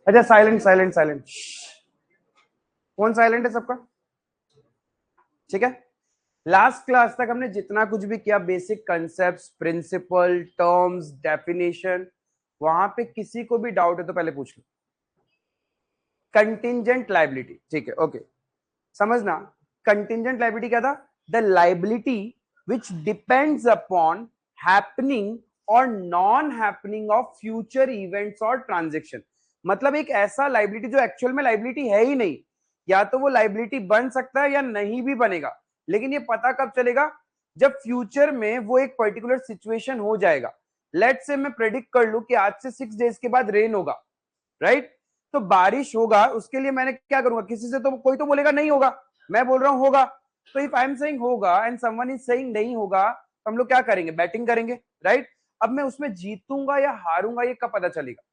अच्छा silent silent silent, कौन silent है सबका? ठीक है। लास्ट क्लास तक हमने जितना कुछ भी किया, basic concepts, principle, terms, definition, वहां पे किसी को भी डाउट है तो पहले पूछ लो। कंटिंजेंट लायबिलिटी, ठीक है, ओके, समझना। कंटिंजेंट लायबिलिटी क्या था? The liability which depends upon happening और non happening of future events और ट्रांजेक्शन। मतलब एक ऐसा लायबिलिटी जो एक्चुअल में लायबिलिटी है ही नहीं, या तो वो लायबिलिटी बन सकता है या नहीं भी बनेगा, लेकिन ये पता कब चलेगा? जब फ्यूचर में वो एक पर्टिकुलर सिचुएशन हो जाएगा। लेट से मैं प्रेडिक्ट कर लूं कि आज से 6 डेज के बाद रेन होगा, राइट? तो बारिश होगा, उसके लिए मैंने क्या करूंगा? किसी से तो कोई तो बोलेगा नहीं होगा, मैं बोल रहा हूं होगा। तो इफ आई एम सेइंग होगा एंड समवन इज सेइंग नहीं होगा, तो हम लोग क्या करेंगे? बैटिंग करेंगे, राइट? अब मैं उसमें जीतूंगा या हारूंगा ये कब पता चलेगा?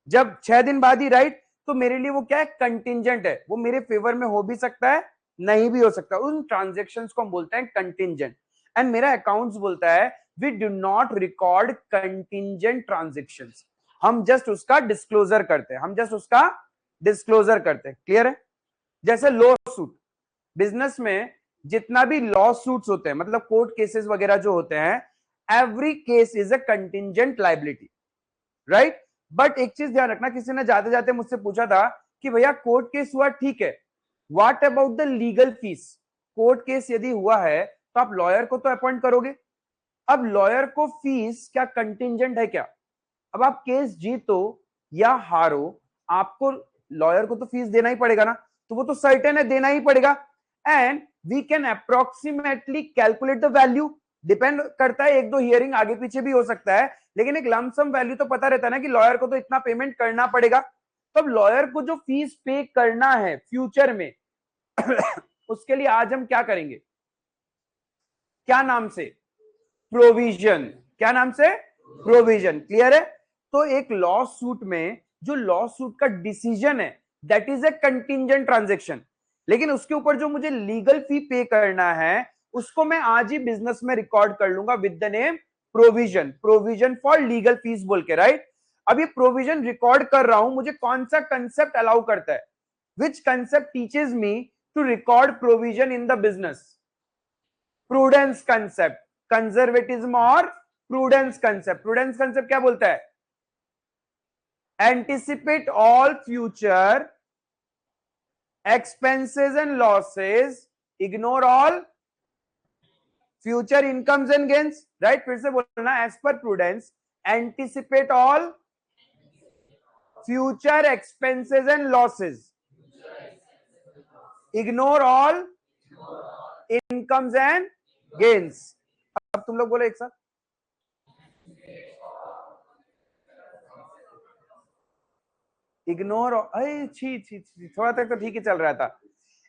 जब 6 दिन बाद ही, राइट? तो मेरे लिए वो क्या है? कंटिंजेंट है, वो मेरे फेवर में हो भी सकता है, नहीं भी हो सकता। उन ट्रांजेक्शन्स को हम बोलते हैं कंटिंजेंट। एंड मेरा अकाउंट्स बोलता है we do not record contingent transactions, हम जस्ट उसका डिस्क्लोजर करते हैं, हम जस्ट उसका डिस्क्लोजर करते हैं। क्लियर है? जैसे लॉ सूट, बिजनेस में जितना भी लॉ सूट्स होते हैं, मतलब कोर्ट केसेस वगैरह जो होते हैं, every case is a contingent liability, right? But एक चीज ध्यान रखना, किसी ने जाते जाते मुझसे पूछा था कि भैया कोर्ट केस हुआ, ठीक है, what about the legal fees? Court case यदि हुआ है तो आप लॉयर को तो अपॉइंट करोगे। अब लॉयर को फीस क्या कंटिंजेंट है क्या? अब आप केस जीतो या हारो, आपको लॉयर को तो फीस देना ही पड़ेगा ना, तो वो तो सर्टेन है, देना ही पड़ेगा। And we can approximately calculate the value, depend करता है, एक दो हियरिंग आगे पीछे भी हो सकता है, लेकिन एक लमसम वैल्यू तो पता रहता है ना कि लॉयर को तो इतना पेमेंट करना पड़ेगा। तब लॉयर को जो फीस पे करना है फ्यूचर में उसके लिए आज हम क्या करेंगे? क्या नाम से? प्रोविजन। क्या नाम से? प्रोविजन। क्लियर है? तो एक लॉ सूट में जो लॉ सूट का डिसीजन है, that is a contingent transaction, लेकिन उसके ऊपर जो मुझे लीगल फी पे करना है उसको मैं आज ही बिजनेस में रिकॉर्ड कर लूंगा with the name provision, provision for legal fees बोल के, राइट? अब ये प्रोविजन रिकॉर्ड कर रहा हूं, मुझे कौन सा कंसेप्ट अलाउ करता है? Which concept teaches me to record provision in the business? Prudence concept, conservatism और प्रूडेंस कंसेप्ट। प्रूडेंस कंसेप्ट क्या बोलता है? Anticipate all future expenses and losses, ignore all future incomes and gains, right? फिर से बोलना, as per prudence anticipate all future expenses and losses, ignore all incomes and gains. अब तुम लोग बोलो एक साथ, इग्नोर, छी छी छी, थोड़ा तक तो ठीक ही चल रहा था।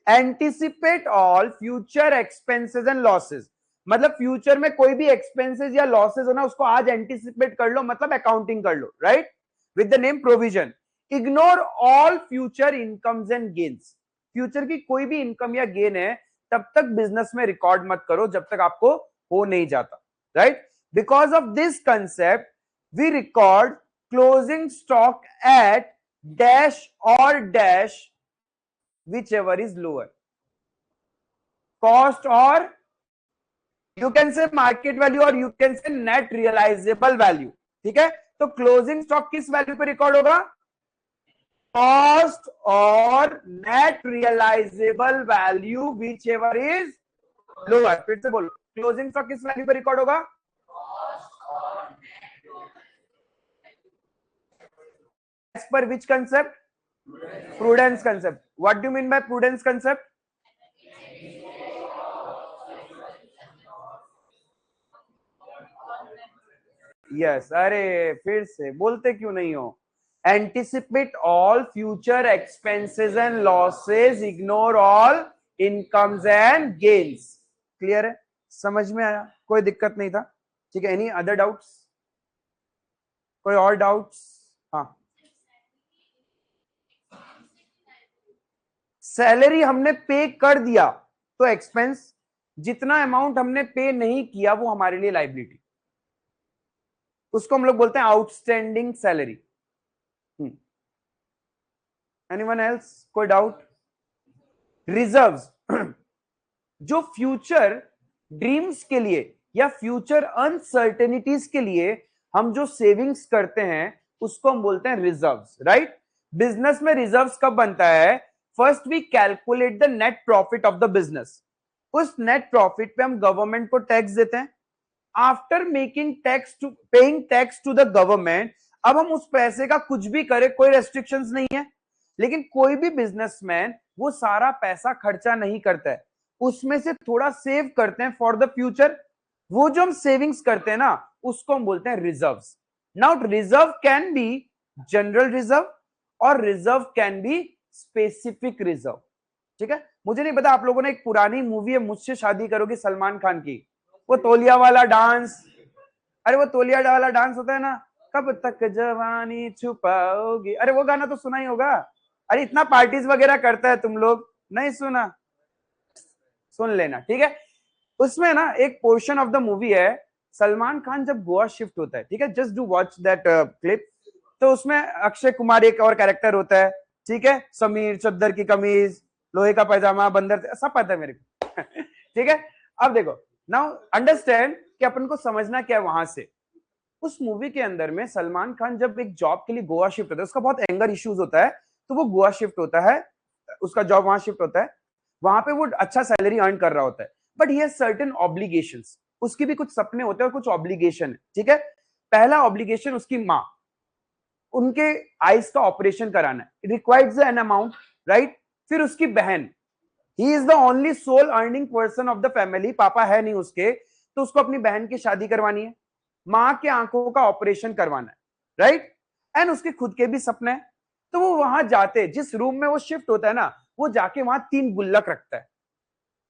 Anticipate all future expenses and losses, मतलब फ्यूचर में कोई भी एक्सपेंसेस या लॉसेस हो ना, उसको आज एंटिसिपेट कर लो, मतलब अकाउंटिंग कर लो, right? With the name provision. Ignore all future incomes and gains, future की कोई भी इनकम या गेन है तब तक बिजनेस में रिकॉर्ड मत करो जब तक आपको हो नहीं जाता, right? Because of this concept we record closing stock at dash or dash whichever is lower, cost or you can say market value or you can say net realizable value, ठीक है? तो क्लोजिंग स्टॉक किस value पे record होगा? Cost और net realisable value whichever is lower. फिर से बोलो, क्लोजिंग स्टॉक किस वैल्यू पे रिकॉर्ड होगा? As per which concept? Prudence concept. What do you mean by prudence concept? Yes, अरे फिर से बोलते क्यों नहीं हो? Anticipate all future expenses and losses, ignore all incomes and gains. Clear है? समझ में आया? कोई दिक्कत नहीं था? ठीक है, एनी अदर डाउट्स? कोई और डाउट्स? हाँ, सैलरी हमने पे कर दिया तो एक्सपेंस, जितना अमाउंट हमने पे नहीं किया वो हमारे लिए लायबिलिटी। उसको हम लोग बोलते हैं आउटस्टैंडिंग सैलरी। एनीवन एल्स, कोई डाउट? रिजर्व्स जो फ्यूचर ड्रीम्स के लिए या फ्यूचर अनसर्टेनिटीज के लिए हम जो सेविंग्स करते हैं उसको हम बोलते हैं रिजर्व्स, राइट? बिजनेस में रिजर्व्स कब बनता है? First we calculate the net profit of the business. उस नेट प्रॉफिट पे हम गवर्नमेंट को टैक्स देते हैं। After making tax to paying tax to the government, अब हम उस पैसे का कुछ भी करें, कोई रेस्ट्रिक्शंस नहीं है। लेकिन कोई भी बिजनेसमैन वो सारा पैसा खर्चा नहीं करता है, उसमें से थोड़ा सेव करते हैं फॉर द फ्यूचर। वो जो हम सेविंग्स करते हैं ना उसको हम बोलते हैं reserves. Now reserve can be general reserve और reserve can be specific reserve. ठीक है, मुझे नहीं पता आप लोगों ने, एक पुरानी मूवी है मुझसे शादी करोगी सलमान खान की, वो तौलिया वाला डांस, अरे वो तौलिया वाला डांस होता है ना, कब तक जवानी छुपाओगी, अरे वो गाना तो सुना ही होगा। अरे इतना पार्टीज वगैरह करता है, तुम लोग नहीं सुना? सुन लेना, ठीक है। उसमें ना एक पोर्शन ऑफ द मूवी है, सलमान खान जब गोवा शिफ्ट होता है, ठीक है, just do watch that clip. तो उसमें अक्षय कुमार एक और कैरेक्टर होता है, ठीक है, समीर, चद्दर की कमीज, लोहे का पैजामा, बंदर, सब पता है मेरे को ठीक है। अब देखो, नाउ अंडरस्टैंड कि अपन को समझना क्या है वहां से। उस मूवी के अंदर में सलमान खान जब एक जॉब के लिए गोवा शिफ्ट होता है, उसका बहुत एंगर इश्यूज होता है, तो वो गोवा शिफ्ट होता है, उसका जॉब वहां शिफ्ट होता है, वहां पे वो अच्छा सैलरी अर्न कर रहा होता है, but he has certain obligations, उसकी भी कुछ सपने होते हैं और कुछ ऑब्लिगेशन है, ठीक है। पहला ऑब्लिगेशन उसकी माँ, उनके आइज का ऑपरेशन कराना है, रिक्वायर्स एन अमाउंट, राइट। फिर उसकी बहन, he is the only sole earning person of the family, पापा है नहीं उसके, तो उसको अपनी बहन की शादी करवानी है, माँ के आंखों का ऑपरेशन करवाना है, राइट। एंड उसके खुद के भी सपने हैं। तो वो वहां जाते, जिस रूम में वो शिफ्ट होता है ना, वो जाके वहां 3 गुल्लक रखता है,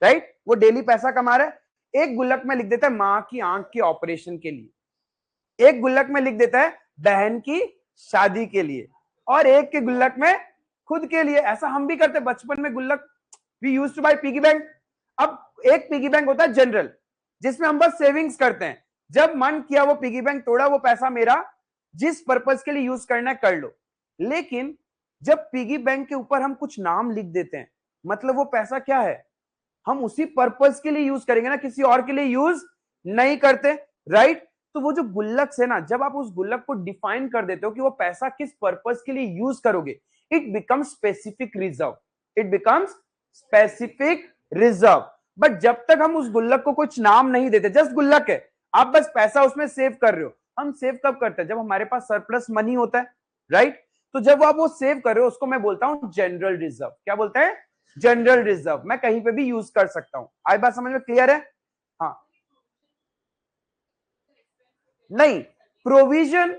राइट। वो डेली पैसा कमा रहा है, एक गुल्लक में लिख देता है माँ की आंख के ऑपरेशन के लिए, एक गुल्लक में लिख देता है बहन की शादी के लिए, और एक के गुल्लक में खुद के लिए। ऐसा हम भी करते बचपन में, गुल्लक we used to buy piggy bank. अब एक पिगी बैंक होता है जनरल, जिसमें हम बस सेविंग्स करते हैं, जब मन किया वो पिगी बैंक तोड़ा, वो पैसा मेरा, जिस पर्पज के लिए यूज करना है कर लो। लेकिन जब पिगी बैंक के ऊपर हम कुछ नाम लिख देते हैं, मतलब वो पैसा क्या है, हम उसी पर्पज के लिए यूज करेंगे ना, किसी और के लिए यूज नहीं करते, राइट। तो वो जो गुल्लक है ना, जब आप उस गुल्लक को डिफाइन कर देते हो कि वो पैसा किस पर्पज के लिए यूज करोगे, it becomes specific reserve, it becomes specific reserve. But जब तक हम उस गुल्लक को कुछ नाम नहीं देते, जस्ट गुल्लक है, आप बस पैसा उसमें सेव कर रहे हो। हम सेव कब करते हैं? जब हमारे पास सरप्लस मनी होता है, राइट। तो जब आप वो सेव कर रहे हो, उसको मैं बोलता हूं जनरल रिजर्व। क्या बोलते हैं? General reserve. मैं कहीं पे भी यूज कर सकता हूं। आई बात समझ में क्लियर है? हाँ, नहीं, प्रोविजन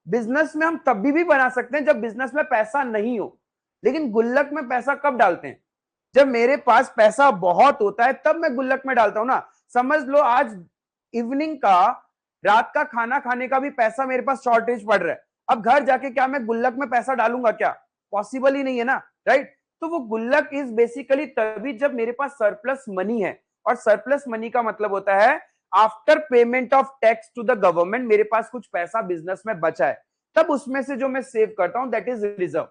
बिजनेस में हम तभी भी बना सकते हैं जब बिजनेस में पैसा नहीं हो। लेकिन गुल्लक में पैसा कब डालते हैं? जब मेरे पास पैसा बहुत होता है, तब मैं गुल्लक में डालता हूं ना। समझ लो आज इवनिंग का, रात का खाना खाने का भी पैसा मेरे पास शॉर्टेज पड़ रहा है, अब घर जाके क्या मैं गुल्लक में पैसा डालूंगा? क्या पॉसिबल ही नहीं है ना, राइट। तो वो गुल्लक इज बेसिकली तभी जब मेरे पास सरप्लस मनी है, और सरप्लस मनी का मतलब होता है after payment of tax to the government मेरे पास कुछ पैसा बिजनेस में बचा है, तब उसमें से जो मैं सेव करता हूं, that is reserve.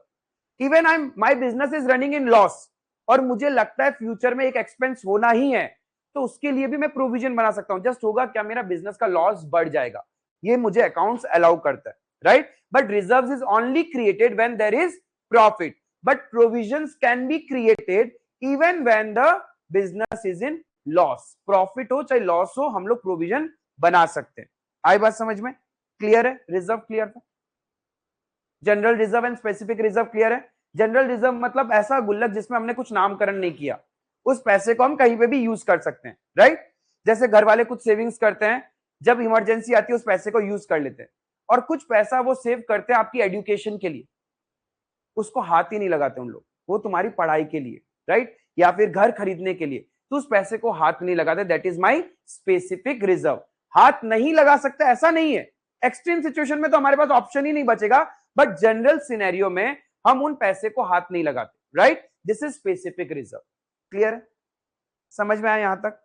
Even I my business is running in loss, और मुझे लगता है फ्यूचर में एक एक्सपेंस होना ही है, तो उसके लिए भी मैं प्रोविजन बना सकता हूं। जस्ट होगा क्या, मेरा बिजनेस का लॉस बढ़ जाएगा, ये मुझे अकाउंट्स अलाउ करता है, right. But reserves is only created when there is profit, but provisions can be created even when the business is in loss. Profit हो चाहे लॉस हो, हम लोग प्रोविजन बना सकते हैं। आई बात समझ में? क्लियर है? रिजर्व क्लियर था? General reserve and specific reserve clear है? जनरल रिजर्व मतलब ऐसा गुल्लक जिसमें हमने कुछ नामकरण नहीं किया, उस पैसे को हम कहीं पे भी यूज कर सकते हैं, राइट। जैसे घर वाले कुछ सेविंग्स करते हैं, जब इमरजेंसी आती है उस पैसे को यूज कर लेते हैं, और कुछ पैसा वो सेव करते हैं आपकी एजुकेशन के लिए, उसको हाथ ही नहीं लगाते उन लोग, वो तुम्हारी पढ़ाई के लिए, राइट, या फिर घर खरीदने के लिए, तो उस पैसे को हाथ नहीं लगाते। That is my specific reserve. हाथ नहीं लगा सकते ऐसा नहीं है, एक्सट्रीम सिचुएशन में तो हमारे पास ऑप्शन ही नहीं बचेगा, बट जनरल सिनेरियो में हम उन पैसे को हाथ नहीं लगाते, right. This is specific reserve. Clear है? समझ में आया यहां तक?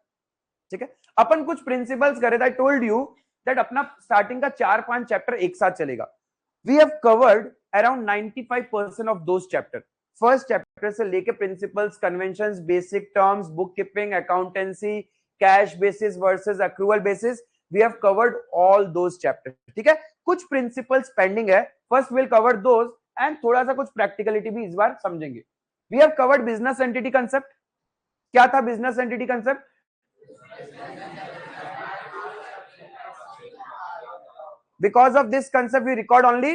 ठीक है। अपन कुछ प्रिंसिपल्स करे, आई टोल्ड यू दैट अपना स्टार्टिंग का 4-5 चैप्टर एक साथ चलेगा. We have covered around 95% of those chapter. First chapter से लेके principles, conventions, basic terms, bookkeeping, accountancy, cash basis versus accrual basis, we have covered all those chapter. ठीक है, कुछ प्रिंसिपल्स पेंडिंग है. First will cover those and थोड़ा सा कुछ practicality भी इस बार समझेंगे. We have covered business entity concept. क्या था business entity concept? Because of this concept, we record only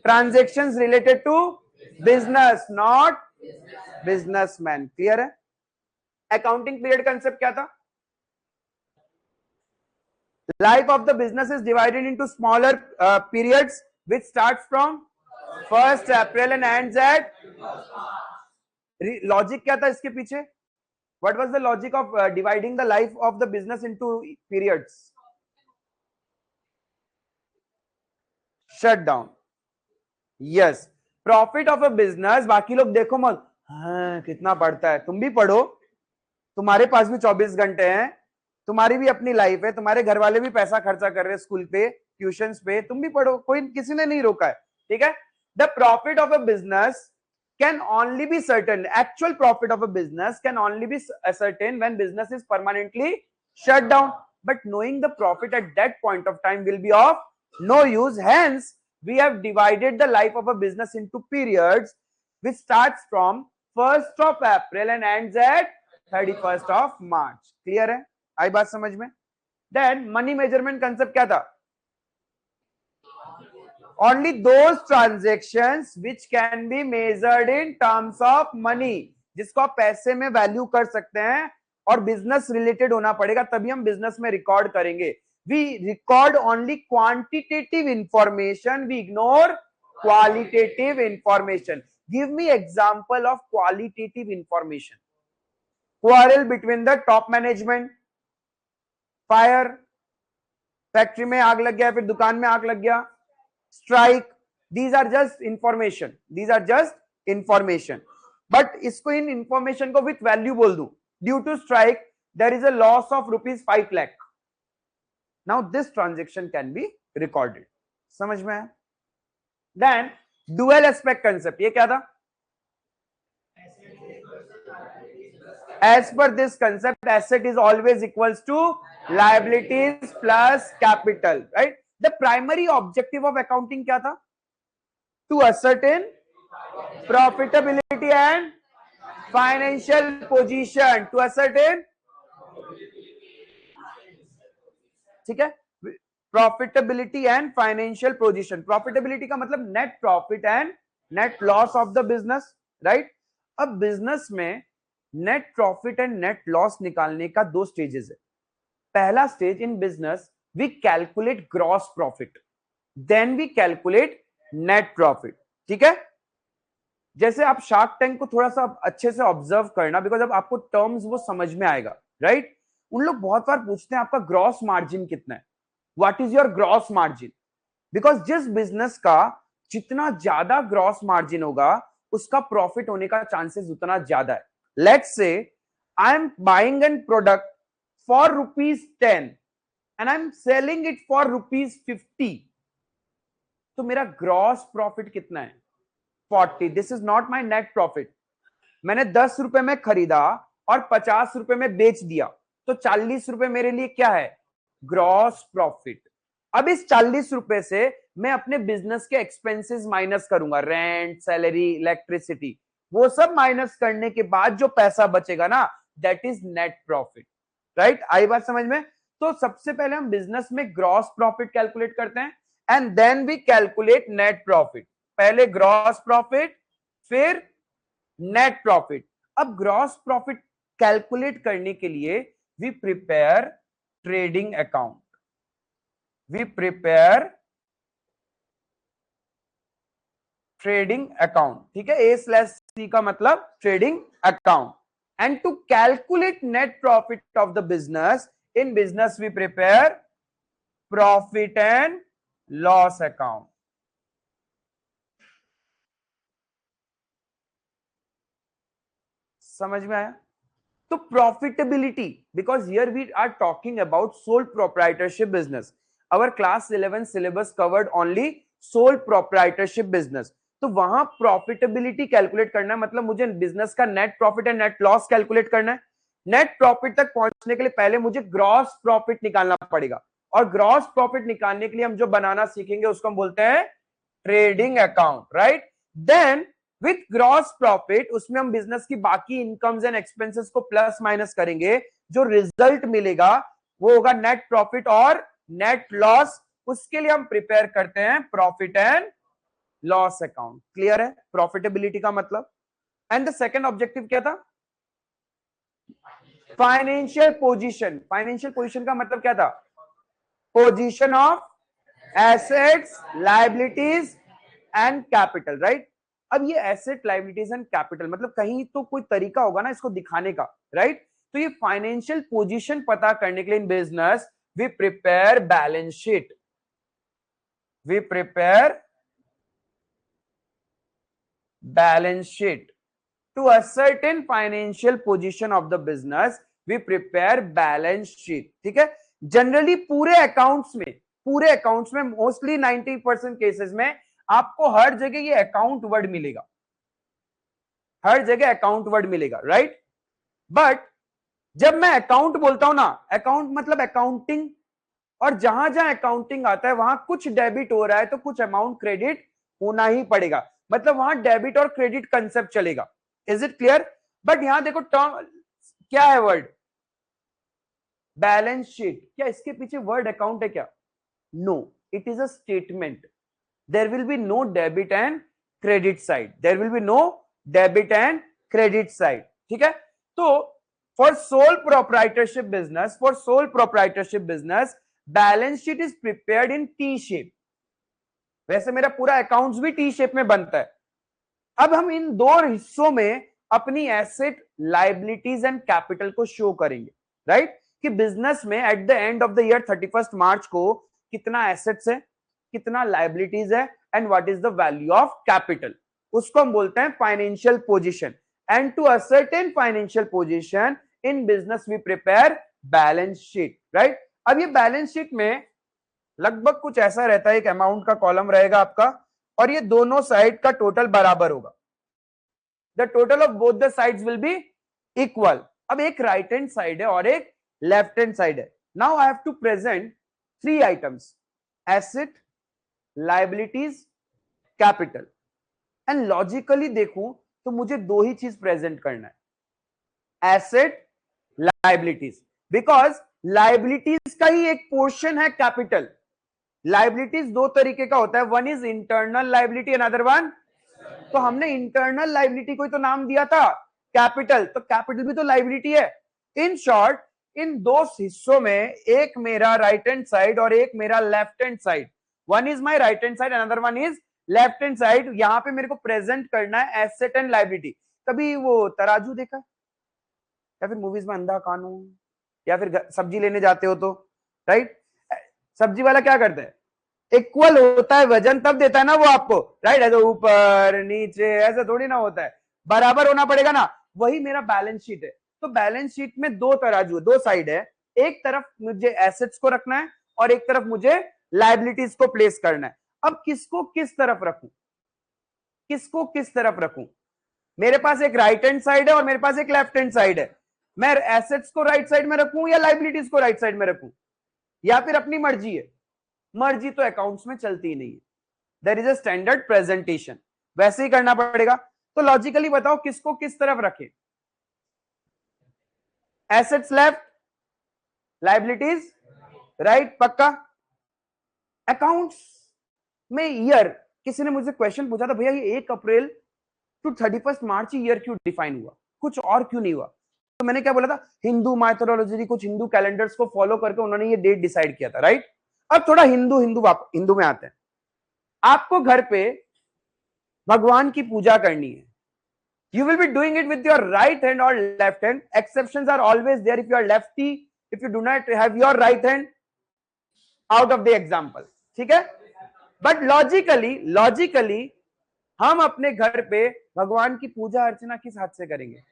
transactions related to business, not businessman. Clear है? Accounting period concept क्या था? Life of the business is divided into smaller periods, which starts from 1st April and ends at. Logic क्या था इसके पीछे? What was the logic of dividing the life of the business into periods? Shut down. Yes. Profit of a business. बाकी लोग देखो मत, हाँ कितना पढ़ता है. तुम भी पढ़ो, तुम्हारे पास भी 24 घंटे हैं, तुम्हारी भी अपनी लाइफ है, तुम्हारे घर वाले भी पैसा खर्चा कर रहे हैं स्कूल पे, ट्यूशंस पे, तुम भी पढ़ो, कोई किसी ने नहीं रोका है. ठीक है. The profit of a business can only be certain. Actual profit of a business can only be ascertained when business is permanently shut down. But knowing the profit at that point of time will be of no use. Hence, we have divided the life of a business into periods, which starts from 1st of April and ends at 31st of March. Clear है? आई बात समझ में? Then money measurement concept क्या था? Only those transactions which can be measured in terms of money, जिसको आप पैसे में वैल्यू कर सकते हैं और बिजनेस रिलेटेड होना पड़ेगा, तभी हम बिजनेस में रिकॉर्ड करेंगे. We record only quantitative information, we ignore qualitative information. Give me example of qualitative information. Quarrel between the top management, fire, factory में आग लग गया, फिर दुकान में आग लग गया, strike. These are just information. These are just information. But इसको इन information को with value बोल दूं. Due to strike, there is a loss of rupees 5 lakh. Now this transaction can be recorded. समझ में आया? Then dual aspect concept. ये क्या था? As per this concept, asset is always equals to liabilities plus capital, right? The primary objective of accounting क्या था? To ascertain profitability and financial position. To ascertain, ठीक है, profitability and financial position. Profitability का मतलब net profit and net loss of the business, right? अब business में net profit and net loss निकालने का दो stages है. पहला stage in business, we calculate gross profit, then we calculate net profit. ठीक है. जैसे आप शार्क टैंक को थोड़ा सा अच्छे से ऑब्जर्व करना, बिकॉज अब आपको टर्म्स वो समझ में आएगा, राइट? उन लोग बहुत बार पूछते हैं आपका ग्रॉस मार्जिन कितना है, what is your gross margin? Because जिस बिजनेस का जितना ज्यादा ग्रॉस मार्जिन होगा उसका प्रॉफिट होने का चांसेस उतना ज्यादा है. Let's say I am buying an product for ₹10 and I am selling it for ₹50, तो मेरा ग्रॉस प्रॉफिट कितना है? 40. This is not my net profit. मैंने 10 रुपए में खरीदा और 50 रुपए में बेच दिया, तो 40 रुपए मेरे लिए क्या है? Gross profit. अब इस 40 रुपए से मैं अपने बिजनेस के एक्सपेंसेस माइनस करूंगा, रेंट, सैलरी, इलेक्ट्रिसिटी, वो सब माइनस करने के बाद जो पैसा बचेगा ना, that is net profit, right? आई बात समझ में? तो सबसे पहले हम बिजनेस में ग्रॉस प्रॉफिट कैलकुलेट करते हैं and then we calculate net profit. पहले ग्रॉस प्रॉफिट, फिर नेट प्रॉफिट. अब ग्रॉस प्रॉफिट कैलकुलेट करने के लिए we prepare trading account. We prepare trading account. ठीक है, A/C का मतलब trading account. And to calculate net profit of the business, in business we prepare profit and loss account. समझ में आया? तो profitability, because here we are talking about sole proprietorship business, our class 11 syllabus covered only soul proprietorship business. तो वहां profitability calculate करना है, मतलब मुझे बिजनेस का net profit and net loss calculate करना है। नेट प्रॉफिट तक पहुंचने के लिए पहले मुझे ग्रॉस प्रॉफिट निकालना पड़ेगा, और ग्रॉस प्रॉफिट निकालने के लिए हम जो बनाना सीखेंगे उसको हम बोलते हैं trading account, right. Then with gross profit उसमें हम बिजनेस की बाकी इनकम्स एंड एक्सपेंसेस को प्लस माइनस करेंगे, जो रिजल्ट मिलेगा वो होगा नेट प्रॉफिट और नेट लॉस। उसके लिए हम प्रिपेयर करते हैं profit and loss account. Clear है प्रॉफिटेबिलिटी का मतलब। एंड द सेकंड ऑब्जेक्टिव क्या था? Financial position. फाइनेंशियल पोजीशन का मतलब क्या था? Position of assets, liabilities and capital, right. अब ये एसेट, लायबिलिटीज एंड कैपिटल मतलब कहीं तो कोई तरीका होगा ना इसको दिखाने का, राइट। तो ये फाइनेंशियल पोजीशन पता करने के लिए in business we prepare balance sheet, we prepare balance sheet to ascertain financial position of the business we prepare balance sheet। ठीक है। जनरली पूरे अकाउंट्स में मोस्टली 90% केसेस में आपको हर जगह ये अकाउंट वर्ड मिलेगा, हर जगह अकाउंट वर्ड मिलेगा, राइट। बट जब मैं अकाउंट बोलता हूं ना, अकाउंट मतलब अकाउंटिंग, और जहां जहां अकाउंटिंग आता है वहां कुछ डेबिट हो रहा है तो कुछ अमाउंट क्रेडिट होना ही पड़ेगा, मतलब वहां डेबिट और क्रेडिट कंसेप्ट चलेगा। Is it clear? बट यहां देखो टर्म क्या है, वर्ड बैलेंस शीट। क्या इसके पीछे वर्ड अकाउंट है क्या? No, it is a statement. There will be no debit and credit side, there will be no debit and credit side. ठीक है। तो for sole proprietorship business balance sheet is prepared in T shape. वैसे मेरा पूरा accounts भी T shape में बनता है। अब हम इन दो हिस्सों में अपनी एसेट, लायबिलिटीज एंड कैपिटल को शो करेंगे, राइट। कि बिजनेस में at the end of the year 31 March को कितना एसेट्स है, कितना लायबिलिटीज है and what is the value of capital, उसको हम बोलते हैं financial position. And to ascertain financial position in business we prepare balance sheet, right. अब ये बैलेंस शीट में लगभग कुछ ऐसा रहता है, एक अमाउंट का कॉलम रहेगा आपका, और ये दोनों साइड का टोटल बराबर होगा। The total of both the sides will be equal. अब एक राइट हैंड साइड है और एक लेफ्ट हैंड साइड है। Now I have to present three items, asset, liabilities, capital. And logically देखूं तो मुझे दो ही चीज प्रेजेंट करना है, एसेट, लायबिलिटीज, बिकॉज लायबिलिटीज का ही एक पोर्शन है कैपिटल। लायबिलिटीज दो तरीके का होता है, one is internal liability and other one, तो हमने इंटरनल लायबिलिटी को तो नाम दिया था कैपिटल, तो कैपिटल भी तो लायबिलिटी है। इन शॉर्ट इन दो हिस्सों में, एक मेरा राइट हैंड साइड और एक मेरा left hand side, one is my right hand side another one is left hand side. यहां पे मेरे को प्रेजेंट करना है एसेट एंड लायबिलिटी। कभी वो तराजू देखा या फिर मूवीज में अंधा कानून, या फिर सब्जी लेने जाते हो तो, राइट, सब्जी वाला क्या करता है, इक्वल होता है वजन तब देता है ना वो आपको, राइट। ऐसे ऊपर नीचे ऐसा थोड़ी ना होता है, बराबर होना पड़ेगा ना। वही मेरा बैलेंस शीट है। तो बैलेंस शीट में दो तराजू, दो साइड है, एक तरफ मुझे एसेट्स को रखना है और एक तरफ मुझे लायबिलिटीज को प्लेस करना है। अब किसको किस तरफ रखूं, किसको किस तरफ रखूं? मेरे पास एक राइट हैंड साइड है और मेरे पास एक लेफ्ट हैंड साइड है। मैं एसेट्स को राइट साइड में रखूं या लायबिलिटीज को राइट साइड में रखूं, या फिर अपनी मर्जी है? मर्जी तो अकाउंट्स में चलती ही नहीं है, there is a standard presentation, वैसे ही करना पड़ेगा। तो लॉजिकली बताओ किसको किस तरफ रखें, एसेट्स लेफ्ट, लायबिलिटीज राइट, पक्का। अकाउंट्स में ईयर, किसी ने मुझे क्वेश्चन पूछा था, भैया ये 1 अप्रैल टू 31 मार्च ईयर क्यों डिफाइन हुआ, कुछ और क्यों नहीं हुआ? तो मैंने क्या बोला था, हिंदू माइथोलॉजी, कुछ हिंदू कैलेंडर्स को फॉलो करके उन्होंने ये डेट डिसाइड किया था, राइट। अब थोड़ा हिंदू में आते हैं। आपको घर पे भगवान की पूजा करनी है, you will be doing it with your right hand or left hand. Exceptions are always there if you are lefty, if you do not have your right hand out of the example, ठीक है। But logically हम अपने घर पे भगवान की पूजा अर्चना किस हाथ से करेंगे?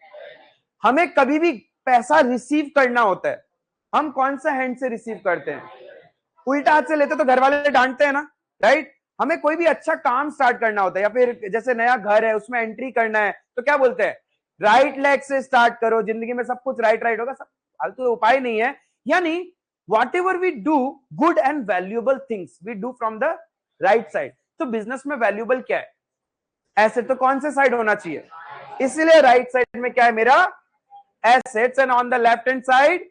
हमें कभी भी पैसा रिसीव करना होता है, हम कौन सा हैंड से रिसीव करते हैं? उल्टा हाथ से लेते तो घर वाले डांटते हैं ना, राइट? हमें कोई भी अच्छा काम स्टार्ट करना होता है, या फिर जैसे नया घर है उसमें एंट्री करना है, तो क्या बोलते हैं? राइट लेग से स्टार्ट करो, जिंदगी में सब कुछ राइट राइट होगा, सब फालतू उपाय नहीं है। यानी whatever we do good and valuable things we do from the right side. तो बिजनेस में वैल्यूएबल क्या है? एसेट तो कौन से साइड होना चाहिए? इसलिए राइट साइड में क्या है मेरा? Assets, and on the left hand side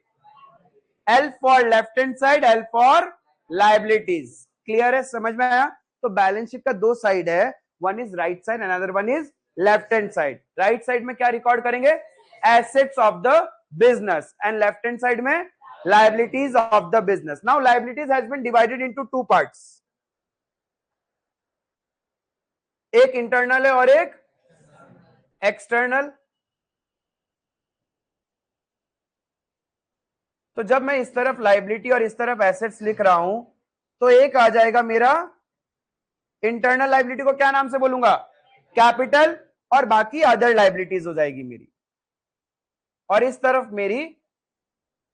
L for left hand side, L for liabilities. Clear है? समझ में आया? तो बैलेंस शीट का दो साइड है, one is right side, another one is left hand side. Right side में क्या रिकॉर्ड करेंगे? Assets of the business, and left hand side में liabilities of the business. Now liabilities has been divided into two parts, एक internal है और एक external. तो जब मैं इस तरफ लाइबिलिटी और इस तरफ एसेट्स लिख रहा हूं, तो एक आ जाएगा मेरा इंटरनल लाइबिलिटी को क्या नाम से बोलूंगा? कैपिटल, और बाकी अदर लाइबिलिटीज हो जाएगी मेरी, और इस तरफ मेरी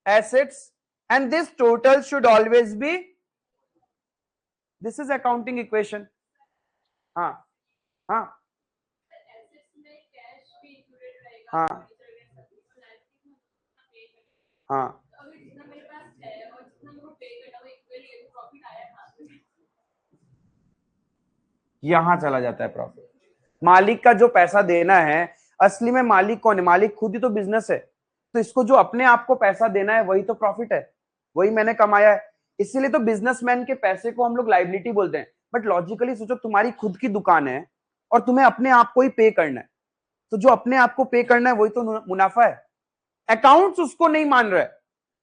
assets, and this total should always be, this is accounting equation. हाँ हाँ हाँ हाँ, यहां चला जाता है प्रॉफिट। मालिक का जो पैसा देना है, असली में मालिक कौन है? मालिक खुद ही तो बिजनेस है, तो इसको जो अपने आप को पैसा देना है वही तो प्रॉफिट है, वही मैंने कमाया है। इसीलिए तो बिजनेसमैन के पैसे को हम लोग लाइबिलिटी बोलते हैं। बट लॉजिकली सोचो, तुम्हारी खुद की दुकान है और तुम्हें अपने आप को ही पे करना है, तो जो अपने आप को पे करना है वही तो मुनाफा है। अकाउंट्स उसको नहीं मान रहे,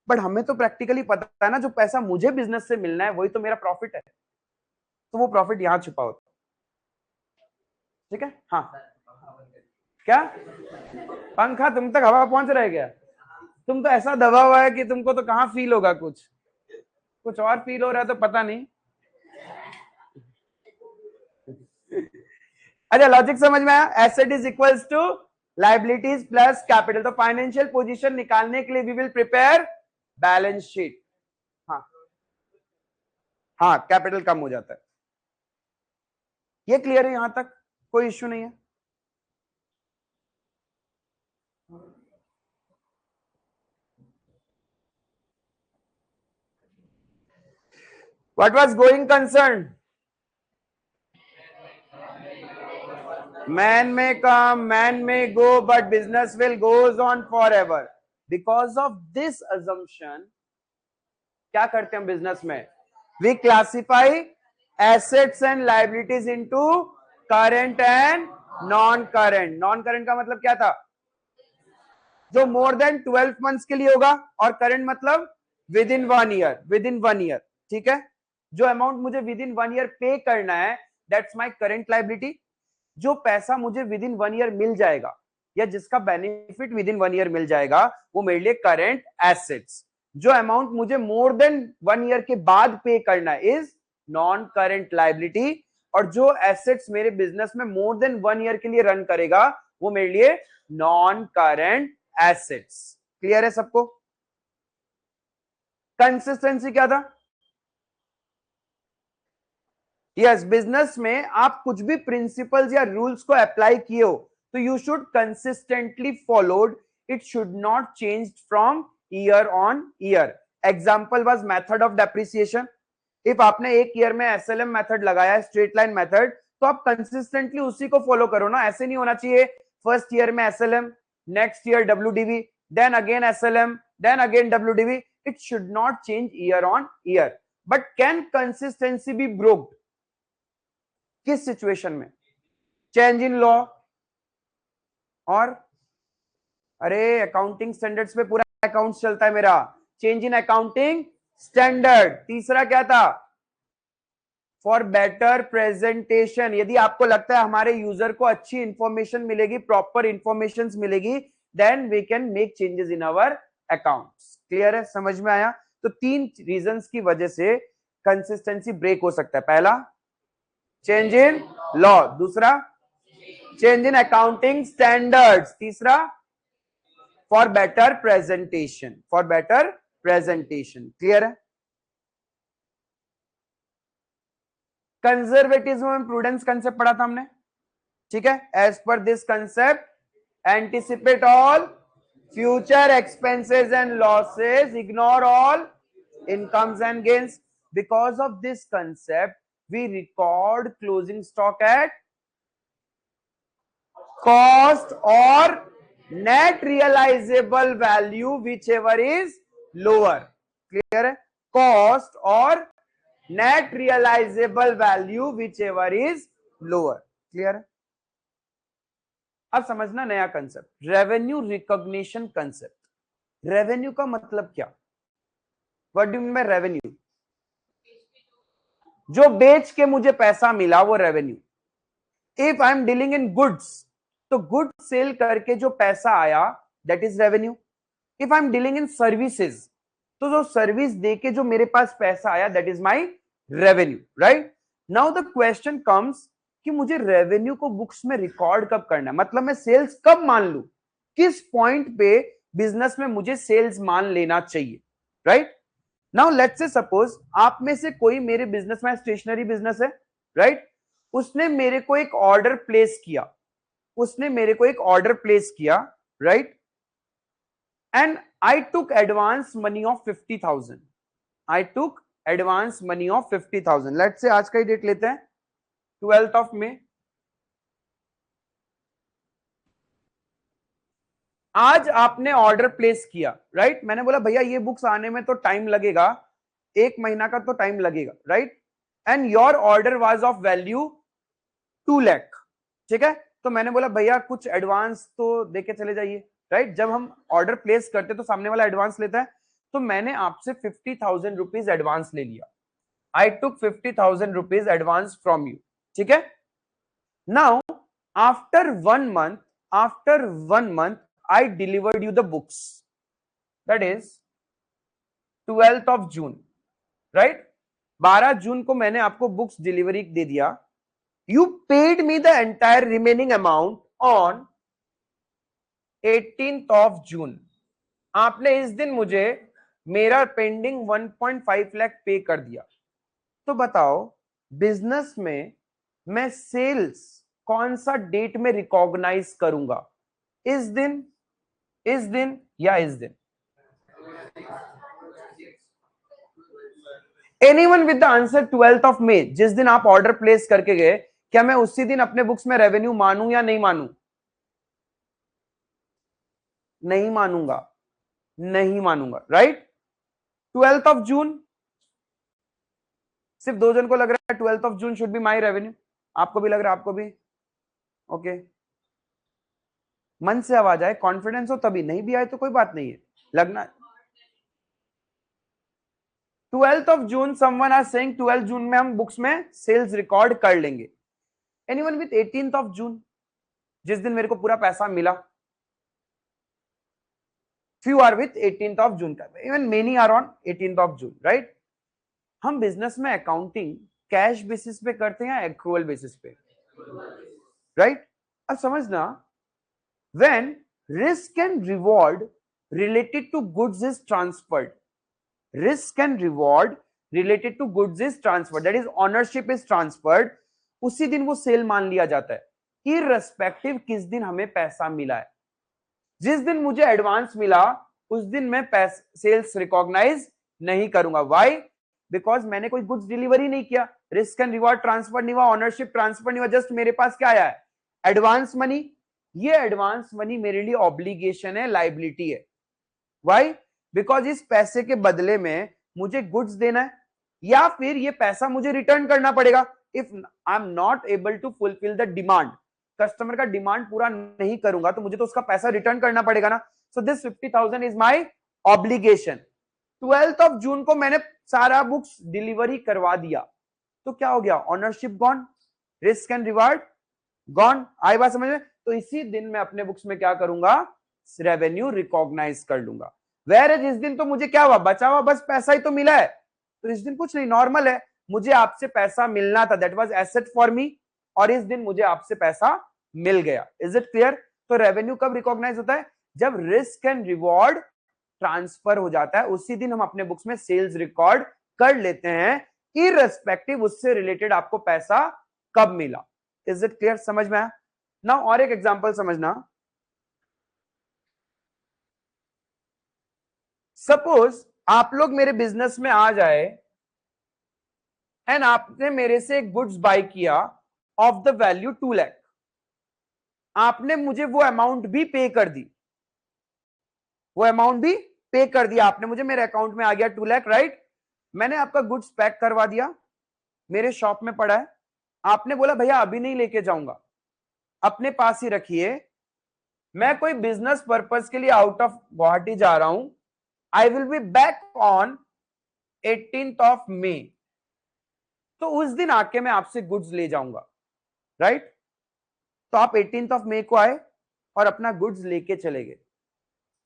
बट हमें तो प्रैक्टिकली पता है ना, जो पैसा मुझे बिजनेस से मिलना है वही तो मेरा प्रॉफिट है, तो वो प्रॉफिट यहां छुपा होता है। ठीक है? हाँ, क्या पंखा तुम तक हवा पहुंच रहा है क्या? तुम तो ऐसा दबा हुआ है कि तुमको तो कहां फील होगा, कुछ और फील हो रहा है तो पता नहीं। अच्छा, लॉजिक समझ में आया? Asset is equals to liabilities plus capital. तो फाइनेंशियल पोजीशन निकालने के लिए we will prepare balance sheet. हाँ हाँ, कैपिटल कम हो जाता है। ये क्लियर है? यहां तक कोई इश्यू नहीं है? What was going concern? Man may come, man may go, but business will goes on forever. Because of this assumption, क्या करते हैं हम बिजनेस में? We classify assets and liabilities into current and non-current. Non-current का मतलब क्या था? जो मोर देन 12 मंथ्स के लिए होगा, और करंट मतलब with in 1 year, with in 1 year. ठीक है? जो अमाउंट मुझे विद इन 1 ईयर पे करना है, दैट्स माय करंट लायबिलिटी। जो पैसा मुझे विद इन 1 ईयर मिल जाएगा, या जिसका बेनिफिट विद इन 1 ईयर मिल जाएगा, वो मेरे लिए करंट एसेट्स। जो अमाउंट मुझे मोर देन 1 ईयर के बाद पे करना है इज नॉन करंट लायबिलिटी, और जो एसेट्स मेरे बिजनेस में मोर देन 1 ईयर के लिए रन करेगा, वो मेरे लिए नॉन करंट एसेट्स। क्लियर है सबको? कंसिस्टेंसी क्या था? यस, बिजनेस में आप कुछ भी प्रिंसिपल्स या रूल्स को अप्लाई किए हो, तो you should consistently followed, it should not change from year on year. Example was method of depreciation. If आपने एक ईयर में एसएलएम मेथड लगाया, स्ट्रेट लाइन मेथड, तो आप कंसिस्टेंटली उसी को फॉलो करो ना। ऐसे नहीं होना चाहिए फर्स्ट ईयर में SLM, next year WDV, then again SLM, then again WDV. It should not change year on year. But can consistency be broked? किस सिचुएशन में? चेंज इन लॉ, और अरे अकाउंटिंग स्टैंडर्ड्स पे पूरा अकाउंट्स चलता है मेरा। Change in accounting standard. तीसरा क्या था? For better presentation. यदि आपको लगता है हमारे यूजर को अच्छी इंफॉर्मेशन मिलेगी, प्रॉपर इंफॉर्मेशन मिलेगी, then we can make changes in our accounts. Clear है? समझ में आया? तो 3 रीजंस की वजह से कंसिस्टेंसी ब्रेक हो सकता है। पहला, चेंज इन लॉ। दूसरा, चेंज इन अकाउंटिंग स्टैंडर्ड्स। तीसरा, for better presentation, for better presentation. Clear है? कंजर्वेटिज्म एंड प्रूडेंस कंसेप्ट पढ़ा था हमने, ठीक है। As per this concept anticipate all future expenses and losses, ignore all incomes and gains. Because of this concept, we record closing stock at cost or net realizable value, whichever is lower. Clear है? Cost or net realizable value, whichever is lower. Clear है? अब समझना नया concept, revenue recognition concept. Revenue का मतलब क्या? What do mean by revenue? जो बेच के मुझे पैसा मिला वो revenue. If I am dealing in goods, तो गुड सेल करके जो पैसा आया that is revenue. If I am dealing in services, तो जो सर्विस देके जो मेरे पास पैसा आया that is my revenue, right? Now the question comes कि मुझे रेवेन्यू को बुक्स में रिकॉर्ड कब करना है, मतलब मैं सेल्स कब मान लूं, किस पॉइंट पे बिजनेस में मुझे सेल्स मान लेना चाहिए, right? Now let's say suppose आप में से कोई मेरे बिजनेस में, स्टेशनरी बिजनेस है, राइट? उसने मेरे को एक ऑर्डर प्लेस किया, उसने मेरे को एक ऑर्डर प्लेस किया, right? And I took advance money of 50,000, I took advance money of 50,000। Let's say आज का ही डेट लेते हैं, 12th ऑफ मे। आज आपने ऑर्डर प्लेस किया, राइट? मैंने बोला भैया ये बुक्स आने में तो टाइम लगेगा, 1 महीना का तो टाइम लगेगा, right? And your order was of value 2 lakh, ठीक है? तो मैंने बोला भैया कुछ एडवांस तो देके चले जाइए, राइट? जब हम ऑर्डर प्लेस करते तो सामने वाला एडवांस लेता है, तो मैंने आपसे 50,000 रुपीज एडवांस ले लिया। आई टुक 50,000 रुपीज एडवांस फ्रॉम यू, ठीक है? Now after 1 month, after 1 month I delivered you the books, that is 12th of June, right? 12 जून को मैंने आपको बुक्स डिलीवरी दे दिया। You paid me the entire remaining amount on 18th of June. आपने इस दिन मुझे मेरा पेंडिंग 1.5 लाख पे कर दिया। तो बताओ बिजनेस में मैं सेल्स कौन सा डेट में रिकॉग्नाइज करूंगा, इस दिन, इस दिन या इस दिन? Anyone with the answer 12th of मे, जिस दिन आप ऑर्डर प्लेस करके गए, क्या मैं उसी दिन अपने बुक्स में रेवेन्यू मानूं या नहीं मानूं? नहीं मानूंगा, नहीं मानूंगा, राइट? 12th ऑफ जून, सिर्फ 2 जन को लग रहा है 12th of June should be my revenue. आपको भी लग रहा है? आपको भी? ओके, मन से आवाज आए, कॉन्फिडेंस हो तभी, नहीं भी आए तो कोई बात नहीं है, लगना। 12th of June, someone are saying 12 जून में हम बुक्स में सेल्स रिकॉर्ड कर लेंगे। Anyone with 18th of June, जिस दिन मेरे को पूरा पैसा मिला? few are with 18th of June, even many are on 18th of June, right? हम बिजनेस में अकाउंटिंग कैश बेसिस पे करते हैं या एक्रूअल बेसिस पे, राइट? अब समझना, when risk and reward related to goods is transferred, risk and reward related to goods is transferred, that is ownership is transferred, उसी दिन वो सेल मान लिया जाता है, इररेस्पेक्टिव किस दिन हमें पैसा मिला है। जिस दिन मुझे एडवांस मिला उस दिन मैं सेल्स रिकॉग्नाइज नहीं करूंगा। व्हाई? बिकॉज मैंने कोई गुड्स डिलीवरी नहीं किया, रिस्क एंड रिवॉर्ड ट्रांसफर नहीं हुआ, ओनरशिप ट्रांसफर नहीं हुआ, जस्ट मेरे पास क्या आया है? Advance money. ये एडवांस मनी मेरे लिए ऑब्लिगेशन है, लाइबिलिटी है। व्हाई? बिकॉज इस पैसे के बदले में मुझे गुड्स देना है या फिर ये पैसा मुझे रिटर्न करना पड़ेगा। If I am not able to fulfil the demand, customer का डिमांड पूरा नहीं करूंगा तो मुझे तो उसका पैसा रिटर्न करना पड़ेगा ना। So this 50,000 is my obligation. 12th of जून को मैंने सारा बुक्स डिलीवरी करवा दिया, तो क्या हो गया? Ownership gone, risk and reward gone. आई बात समझ में? तो इसी दिन मैं अपने बुक्स में क्या करूंगा? रेवेन्यू रिकॉग्नाइज कर लूंगा। वेयर इस दिन तो मुझे क्या हुआ? बचा हुआ बस पैसा ही तो मिला है, तो इस दिन कुछ नहीं, नॉर्मल है। मुझे आपसे पैसा मिलना था, that was asset for me, और इस दिन मुझे आपसे पैसा मिल गया। Is it clear? तो रेवेन्यू कब रिकॉग्नाइज होता है? जब रिस्क एंड रिवॉर्ड ट्रांसफर हो जाता है उसी दिन हम अपने बुक्स में सेल्स रिकॉर्ड कर लेते हैं, इररिस्पेक्टिव उससे रिलेटेड आपको पैसा कब मिला। Is it clear? समझ में आया ना? और एक एग्जांपल समझना, सपोज आप लोग मेरे बिजनेस में आ जाए एंड आपने मेरे से एक गुड्स बाय किया ऑफ द वैल्यू 2 लाख, आपने मुझे वो अमाउंट भी पे कर दी, वो अमाउंट भी पे कर दिया आपने मुझे, मेरे अकाउंट में आ गया 2 लाख, राइट? मैंने आपका गुड्स पैक करवा दिया, मेरे शॉप में पड़ा है, आपने बोला भैया अभी नहीं लेके जाऊंगा, अपने पास ही रखिए, मैं कोई बिजनेस पर्पस के लिए आउट ऑफ गुवाहाटी जा रहा हूं, I will be back on 18th of मे, तो उस दिन आके मैं आपसे गुड्स ले जाऊंगा, राइट? तो आप 18th ऑफ मे को आए और अपना गुड्स लेके चले गए।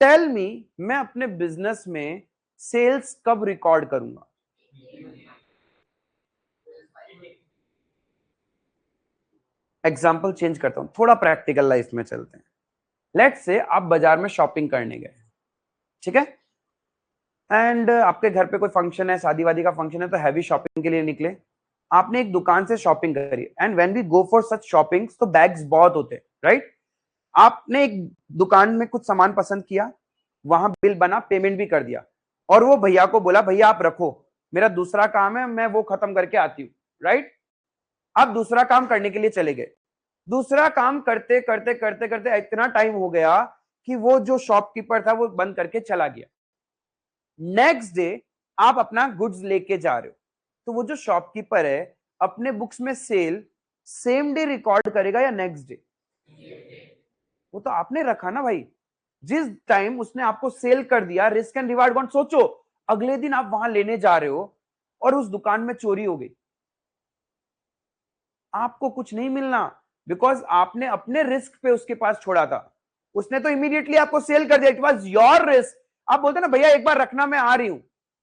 टेल मी, मैं अपने बिजनेस में सेल्स कब रिकॉर्ड करूंगा? एग्जाम्पल चेंज करता हूं, थोड़ा प्रैक्टिकल लाइफ में चलते हैं। लेट्स से आप बाजार में शॉपिंग करने गए, ठीक है, एंड आपके घर पे कोई फंक्शन है, शादी वादी का फंक्शन है, तो हैवी शॉपिंग के लिए निकले, आपने एक दुकान से शॉपिंग करी, and when we go for such shoppings तो बैग्स बहुत होते हैं, राइट? आपने एक दुकान में कुछ सामान पसंद किया, वहां बिल बना, पेमेंट भी कर दिया, और वो भैया को बोला भैया आप रखो, मेरा दूसरा काम है, मैं वो खत्म करके आती हूँ, राइट? आप दूसरा काम करने के लिए चले गए, दूसरा काम करते करते करते करते इतना टाइम हो गया कि वो जो शॉपकीपर था वो बंद करके चला गया। नेक्स्ट डे आप अपना गुड्स लेके जा रहे हो, तो वो जो शॉपकीपर है अपने बुक्स में सेल सेम डे रिकॉर्ड करेगा या नेक्स्ट डे? वो तो आपने रखा ना भाई, जिस टाइम उसने आपको सेल कर दिया, रिस्क एंड रिवार्ड अकाउंट, सोचो अगले दिन आप वहां लेने जा रहे हो और उस दुकान में चोरी हो गई, आपको कुछ नहीं मिलना, बिकॉज आपने अपने रिस्क पे उसके पास छोड़ा था, उसने तो इमीडिएटली आपको सेल कर दिया, इट वाज योर रिस्क। आप बोलते ना भैया एक बार रखना, मैं आ रही हूं,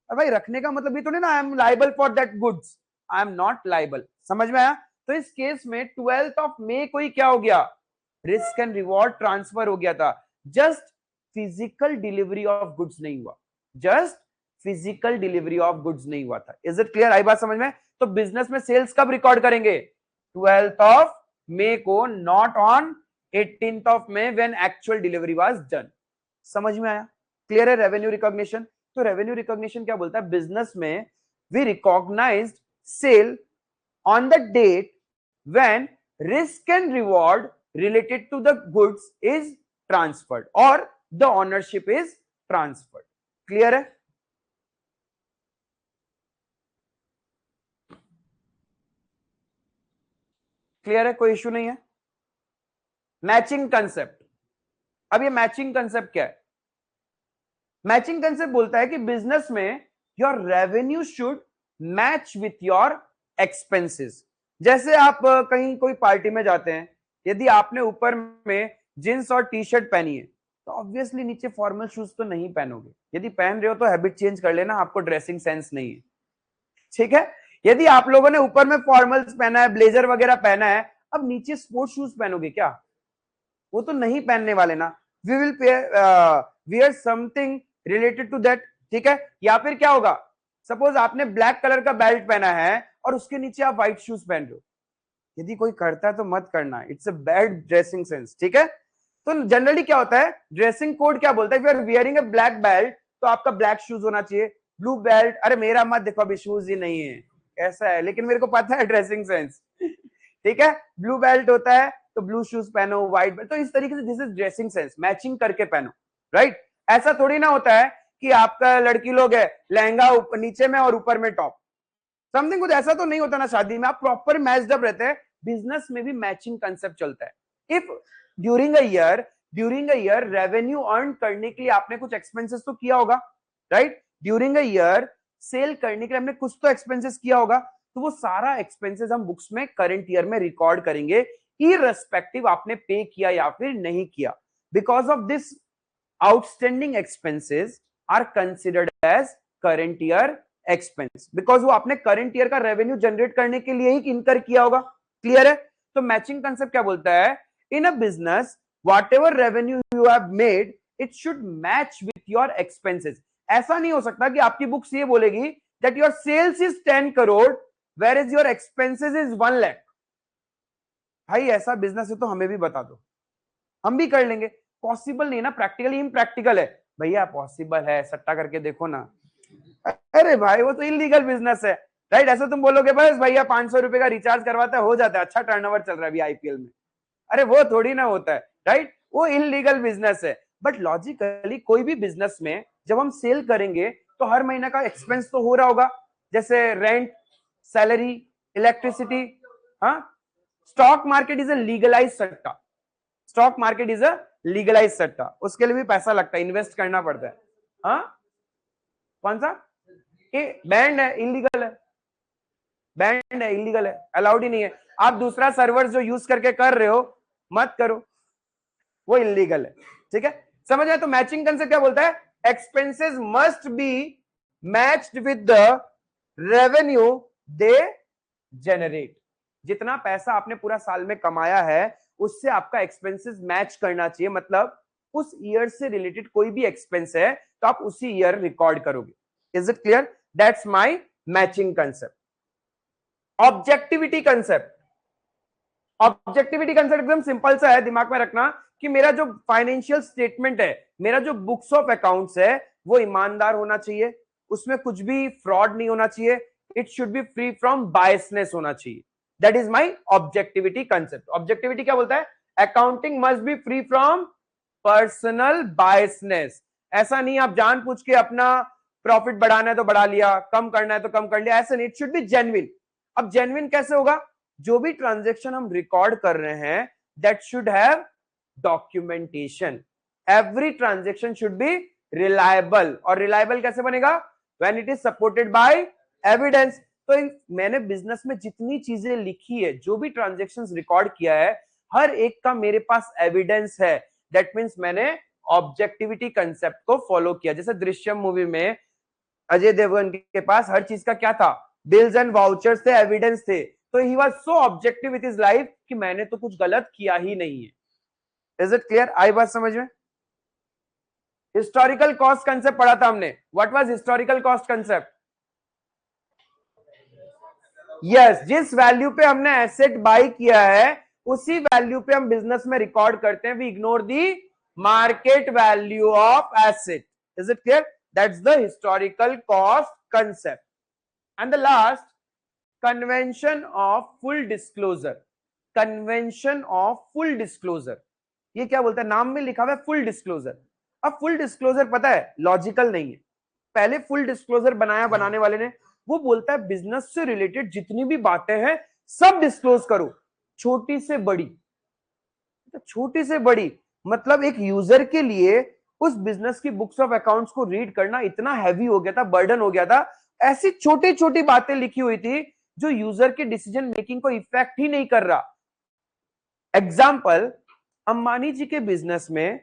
और भाई रखने का मतलब ये तो नहीं ना I am liable for that goods, I am not liable. समझ में आया? तो इस केस में 12th ऑफ मे को ही क्या हो गया, रिस्क एंड रिवॉर्ड ट्रांसफर हो गया था, just physical delivery of goods नहीं हुआ, just physical delivery of goods नहीं हुआ था। Is it clear? आई बात समझ में? तो बिजनेस में सेल्स कब रिकॉर्ड करेंगे? 12th ऑफ मे को, not on 18th of May when actual delivery was done. समझ में आया? क्लियर है? रेवेन्यू रिकॉग्निशन, तो रेवेन्यू रिकॉग्निशन क्या बोलता है, बिजनेस में we recognised sale on the date when risk and reward related to the goods is transferred or the ownership is transferred. Clear है? क्लियर है? कोई इश्यू नहीं है? मैचिंग कंसेप्ट, अब ये मैचिंग कंसेप्ट क्या है? मैचिंग कंसेप्ट बोलता है कि बिजनेस में your revenue should match with your expenses. जैसे आप कहीं कोई पार्टी में जाते हैं, यदि आपने ऊपर में जींस और टी शर्ट पहनी है तो ऑब्वियसली नीचे फॉर्मल शूज तो नहीं पहनोगे, यदि पहन रहे हो तो हैबिट चेंज कर लेना, आपको ड्रेसिंग सेंस नहीं है, ठीक है? यदि आप लोगों ने ऊपर में फॉर्मल्स पहना है, ब्लेजर वगैरह पहना है, अब नीचे स्पोर्ट्स शूज पहनोगे क्या? वो तो नहीं पहनने वाले ना, we will wear something related to that, ठीक है? या फिर क्या होगा, सपोज आपने ब्लैक कलर का बेल्ट पहना है और उसके नीचे आप व्हाइट शूज पहन रहे हो, यदि कोई करता है तो मत करना, it's a bad dressing sense, ठीक है? तो जनरली क्या होता है, ड्रेसिंग कोड क्या बोलता है, if you are wearing a black belt तो आपका ब्लैक शूज होना चाहिए, ब्लू बेल्ट, अरे मेरा मत देखो अभी शूज ही नहीं है, ऐसा है, लेकिन मेरे को पता है ड्रेसिंग सेंस, ठीक है? ब्लू बेल्ट होता है तो ब्लू शूज पहनो, व्हाइट बेल्ट, तो इस तरीके से this is dressing sense, matching करके पहनो, राइट? ऐसा थोड़ी ना होता है कि आपका लड़की लोग है लहंगा नीचे में और ऊपर में टॉप, समथिंग कुछ ऐसा तो नहीं होता ना शादी में, आप प्रॉपर मैच्ड अप रहते हैं। बिजनेस में भी मैचिंग कंसेप्ट चलता है। If during a year revenue earn करने के लिए आपने कुछ एक्सपेंसेस तो किया होगा, right? During a year cell करने के लिए हमने कुछ तो एक्सपेंसेस किया होगा, तो वो सारा एक्सपेंसेस हम बुक्स में करंट ईयर में रिकॉर्ड करेंगे, इररिस्पेक्टिव आपने पे किया या फिर नहीं किया। Because of this outstanding expenses are considered as current year expense, because वो आपने करंट ईयर का रेवेन्यू जनरेट करने के लिए ही इनकर किया होगा। क्लियर है? तो मैचिंग कंसेप्ट क्या बोलता है, in a business whatever revenue you have made it should match with your expenses. ऐसा नहीं हो सकता कि आपकी बुक्स ये बोलेगी that your sales is 10 crore where is your expenses is 1 lakh. भाई ऐसा बिजनेस है तो हमें भी बता दो, हम भी कर लेंगे। पॉसिबल नहीं ना, प्रैक्टिकली इम्प्रैक्टिकल है। भैया पॉसिबल है, सट्टा करके देखो ना। अरे भाई वो तो इलीगल बिजनेस है, राइट? ऐसा तुम बोलोगे बस भैया 500 रुपए का रिचार्ज करवाता है, हो जाता है, अच्छा टर्नओवर चल रहा है अभी आईपीएल में। अरे वो थोड़ी ना होता है, राइट? वो इलीगल बिजनेस है। बट लॉजिकली कोई भी बिजनेस में जब हम सेल करेंगे तो हर महीने का एक्सपेंस तो हो रहा होगा, जैसे रेंट, सैलरी, इलेक्ट्रिसिटी। हाँ, stock market is a legalise सट्टा। Stock market is a legalise सट्टा, उसके लिए भी पैसा लगता है, इन्वेस्ट करना पड़ता है। हाँ, कौन सा? बैंड है, इलीगल है, बैंड है, इलीगल है, अलाउड ही नहीं है। आप दूसरा सर्वर जो यूज करके कर रहे हो मत करो, वो इलीगल है। ठीक है, समझ आए? तो मैचिंग कंसेप्ट क्या बोलता है? Expenses must be matched with the revenue they generate. जितना पैसा आपने पूरा साल में कमाया है उससे आपका एक्सपेंसेस मैच करना चाहिए। मतलब उस ईयर से रिलेटेड कोई भी एक्सपेंस है तो आप उसी ईयर रिकॉर्ड करोगे। Is it clear? That's my matching concept. Objectivity concept, objectivity concept एकदम सिंपल सा है, दिमाग में रखना कि मेरा जो फाइनेंशियल स्टेटमेंट है, मेरा जो बुक्स ऑफ अकाउंट्स है, वो ईमानदार होना चाहिए, उसमें कुछ भी फ्रॉड नहीं होना चाहिए, it should be free from biasness होना चाहिए। That is my objectivity concept. Objectivity क्या बोलता है? Accounting must be free from personal biasness. ऐसा नहीं आप जान पूछ के अपना प्रॉफिट बढ़ाना है तो बढ़ा लिया, कम करना है तो कम कर लिया, ऐसा नहीं। It should be genuine. अब जेन्युइन कैसे होगा? जो भी ट्रांजेक्शन हम रिकॉर्ड कर रहे हैं that should have documentation. Every transaction should be reliable. और रिलायबल कैसे बनेगा? When it is supported by evidence. तो मैंने बिजनेस में जितनी चीजें लिखी है, जो भी ट्रांजेक्शंस रिकॉर्ड किया है, हर एक का मेरे पास एविडेंस है। दैट मींस मैंने ऑब्जेक्टिविटी कंसेप्ट को फॉलो किया। जैसे दृश्यम मूवी में अजय देवगन के पास हर चीज का क्या था? बिल्स एंड वाउचर्स थे, एविडेंस थे। तो he was so objective with his life कि मैंने तो कुछ गलत किया ही नहीं है। Is it clear? आई बात समझ में? हिस्टोरिकल कॉस्ट कंसेप्ट पढ़ा था हमने। What was historical cost concept? Yes, जिस वैल्यू पे हमने एसेट बाय किया है उसी वैल्यू पे हम बिजनेस में रिकॉर्ड करते हैं। We ignore the market value of asset. Is it clear? That's the historical cost concept. And the last, convention of full disclosure. Convention of full disclosure, ये क्या बोलता है? नाम में लिखा हुआ है फुल डिस्क्लोजर। अब फुल डिस्क्लोजर पता है लॉजिकल नहीं है। पहले फुल डिस्क्लोजर बनाया बनाने वाले ने, वो बोलता है बिजनेस से रिलेटेड जितनी भी बातें हैं सब डिस्क्लोज करो, छोटी से बड़ी। तो छोटी से बड़ी मतलब एक यूजर के लिए उस बिजनेस की बुक्स ऑफ अकाउंट्स को रीड करना इतना हैवी हो गया था, बर्डन हो गया था। ऐसी छोटी छोटी बातें लिखी हुई थी जो यूजर के डिसीजन मेकिंग को इफेक्ट ही नहीं कर रहा। एग्जाम्पल, अंबानी जी के बिजनेस में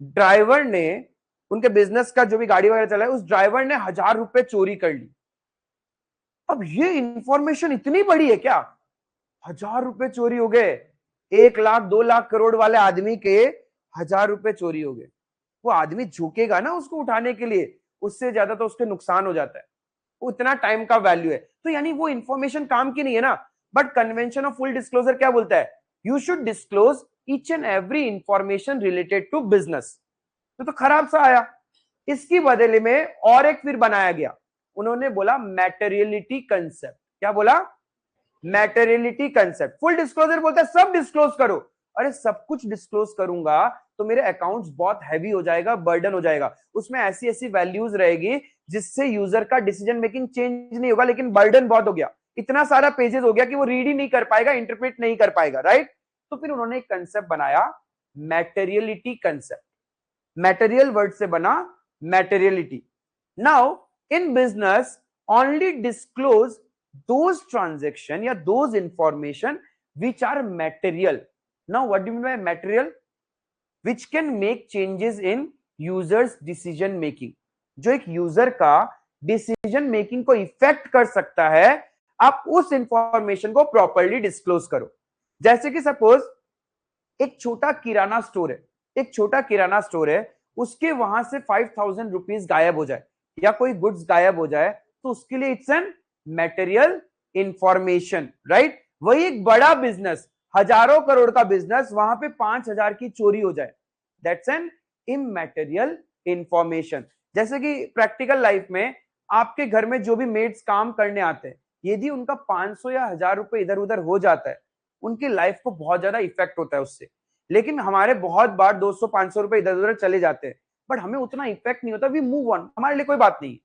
ड्राइवर ने, उनके बिजनेस का जो भी गाड़ी वगैरह चला है, उस ड्राइवर ने 1000 रुपए चोरी कर ली। अब ये इंफॉर्मेशन इतनी बड़ी है क्या? 1000 रुपए चोरी हो गए, 1 लाख 2 लाख करोड़ वाले आदमी के 1000 रुपए चोरी हो गए। वो आदमी झुकेगा ना उसको उठाने के लिए, उससे ज्यादा तो उसके नुकसान हो जाता है। उतना टाइम का वैल्यू है। तो यानी वो इंफॉर्मेशन काम की नहीं है ना। But convention of full disclosure क्या बोलता है? You should disclose each and every information related to business. तो खराब सा आया। इसकी बदले में और एक फिर बनाया गया, उन्होंने बोला मैटेरियलिटी कंसेप्ट। क्या बोला? मैटेरियलिटी कंसेप्ट। फुल डिस्क्लोजर बोलता है सब डिस्क्लोज करो। अरे सब कुछ डिस्क्लोज करूंगा तो मेरे अकाउंट्स बहुत हैवी हो जाएगा, बर्डन हो जाएगा। उसमें ऐसी ऐसी वैल्यूज रहेगी जिससे यूजर का डिसीजन मेकिंग चेंज नहीं होगा, लेकिन बर्डन बहुत हो गया, इतना सारा पेजेस हो गया कि वो रीड ही नहीं कर पाएगा, इंटरप्रेट नहीं कर पाएगा, राइट? तो फिर उन्होंने एक कंसेप्ट बनाया, मैटेरियलिटी कंसेप्ट। मैटेरियल वर्ड से बना materiality. Now in business only disclose those transaction या those information which are material. Now what do you mean by material? Which can make changes in users decision making. जो एक user का decision making को effect कर सकता है, आप उस इंफॉर्मेशन को प्रॉपर्ली डिस्क्लोज करो। जैसे कि सपोज एक छोटा किराना स्टोर है, एक छोटा किराना स्टोर है, उसके वहां से 5,000 रुपीज गायब हो जाए या कोई गुड्स गायब हो जाए, तो उसके लिए it's an material information, right. वही एक बड़ा बिजनेस, हजारों करोड़ का बिजनेस, वहां पे 5,000 की चोरी हो जाए, दैट्स एन इमैटेरियल इंफॉर्मेशन। जैसे कि प्रैक्टिकल लाइफ में आपके घर में जो भी मेड्स काम करने आते हैं, यदि उनका 500 या 1,000 रुपए इधर उधर हो जाता है, उनकी लाइफ को बहुत ज्यादा इफेक्ट होता है उससे। लेकिन हमारे बहुत बार 200-500 रुपए इधर उधर चले जाते हैं, बट हमें उतना इफेक्ट नहीं होता, वी मूव ऑन, हमारे लिए कोई बात नहीं।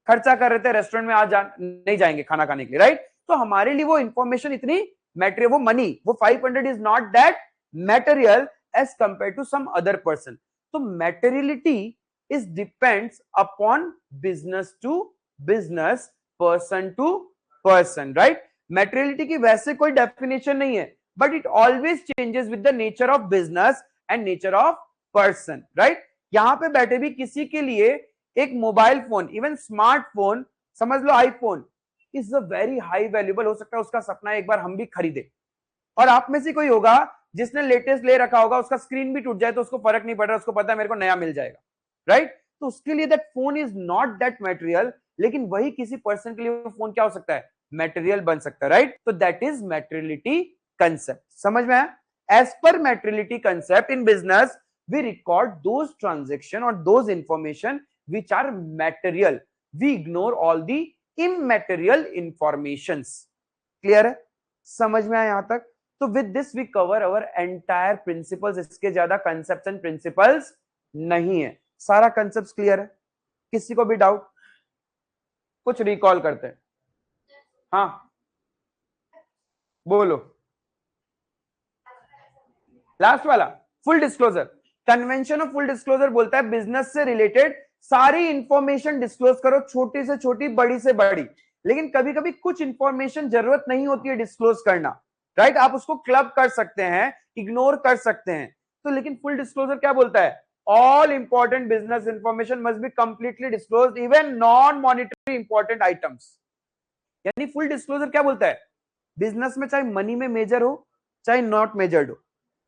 खर्चा कर रहे थे रेस्टोरेंट में, आज नहीं जाएंगे खाना खाने के लिए, राइट। तो हमारे लिए वो इंफॉर्मेशन इतनी मैटेरियल, वो मनी, वो 500 is not that material as compare to some other person. तो materiality is depends upon business to business, person to person, right. Materiality की वैसे कोई डेफिनेशन नहीं है, but it always changes with the nature of business and nature of person, right। यहां पे बैठे भी किसी के लिए एक मोबाइल फोन, इवन स्मार्टफोन, समझ लो iPhone, is a very high valuable, हो सकता है उसका सपना एक बार हम भी खरीदे। और आप में से कोई होगा जिसने लेटेस्ट ले रखा होगा, उसका स्क्रीन भी टूट जाए तो उसको फर्क नहीं पड़ रहा, उसको पता है मेरे को नया मिल जाएगा, राइट। तो उसके लिए that phone is not that material, लेकिन वही किसी पर्सन के लिए फोन क्या हो सकता है, मटेरियल बन सकता है, राइट। तो दैट इज मैटेरियलिटी कंसेप्ट। समझ में आया। As per materiality concept in business we record those transaction और those information which are material, we ignore all the immaterial informations. Clear है, समझ में आया यहां तक। तो with this we cover our entire principles, इसके ज्यादा कंसेप्ट्स एंड प्रिंसिपल्स नहीं है, सारा कंसेप्ट क्लियर है। किसी को भी डाउट, कुछ रिकॉल करते हैं, हाँ बोलो। लास्ट वाला full disclosure, convention of full disclosure बोलता है बिजनेस से रिलेटेड सारी इंफॉर्मेशन डिस्क्लोज करो, छोटी से छोटी, बड़ी से बड़ी। लेकिन कभी कभी कुछ इंफॉर्मेशन जरूरत नहीं होती है डिस्क्लोज करना, राइट। आप उसको क्लब कर सकते हैं, इग्नोर कर सकते हैं। तो लेकिन फुल डिस्क्लोजर क्या बोलता है, all important business information must be completely disclosed, even non monetary important items. यानी फुल डिस्क्लोजर क्या बोलता है, बिजनेस में चाहे मनी में मेजर हो चाहे नॉट मेजर्ड हो,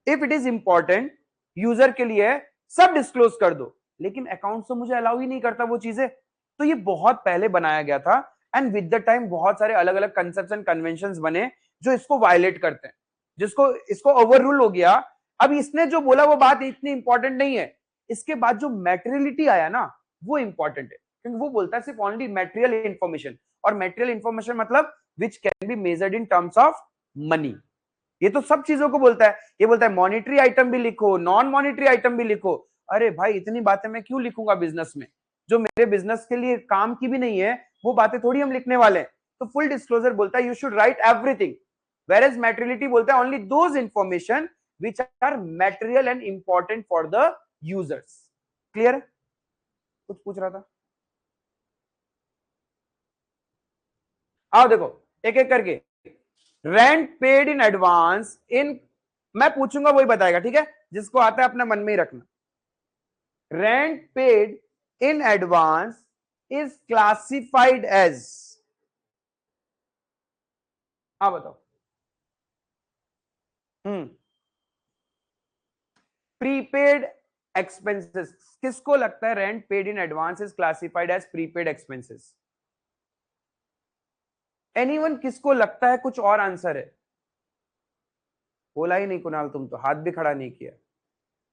if it is important user के लिए सब डिस्क्लोज कर दो। लेकिन अकाउंट तो मुझे अलाउ ही नहीं करता वो चीजें। तो ये बहुत पहले बनाया गया था, एंड विद द टाइम बहुत सारे अलग अलग कंसेप्ट्स एंड कन्वेंशंस बने जो इसको वायलेट करते हैं, जिसको इसको ओवर रूल हो गया। अब इसने जो बोला वो बात इतनी इंपॉर्टेंट नहीं है, इसके बाद जो मैटेरियलिटी आया ना वो इंपॉर्टेंट है, क्योंकि वो बोलता है सिर्फ ओनली मैटेरियल इंफॉर्मेशन, और मैटेरियल इंफॉर्मेशन मतलब which can be measured in terms of money. ये तो सब चीजों को बोलता है, ये बोलता है मॉनिटरी आइटम भी लिखो, नॉन मॉनिटरी आइटम भी लिखो। अरे भाई इतनी बातें मैं क्यों लिखूंगा बिजनेस में, जो मेरे बिजनेस के लिए काम की भी नहीं है, वो बातें थोड़ी हम लिखने वाले हैं। तो फुल डिस्क्लोजर बोलता है you should write everything, whereas materiality बोलता है only those information which are material and important for the users. Clear है, कुछ पूछ रहा था, आओ देखो एक एक करके। Rent paid in advance in, मैं पूछूंगा वही बताएगा, ठीक है, जिसको आता है अपने मन में ही रखना। Rent paid in advance is classified as, हाँ बताओ। प्रीपेड एक्सपेंसेस, किसको लगता है rent paid in advance is classified as prepaid expenses? Anyone, किसको लगता है कुछ और आंसर है? बोला ही नहीं कुणाल, तुम तो हाथ भी खड़ा नहीं किया।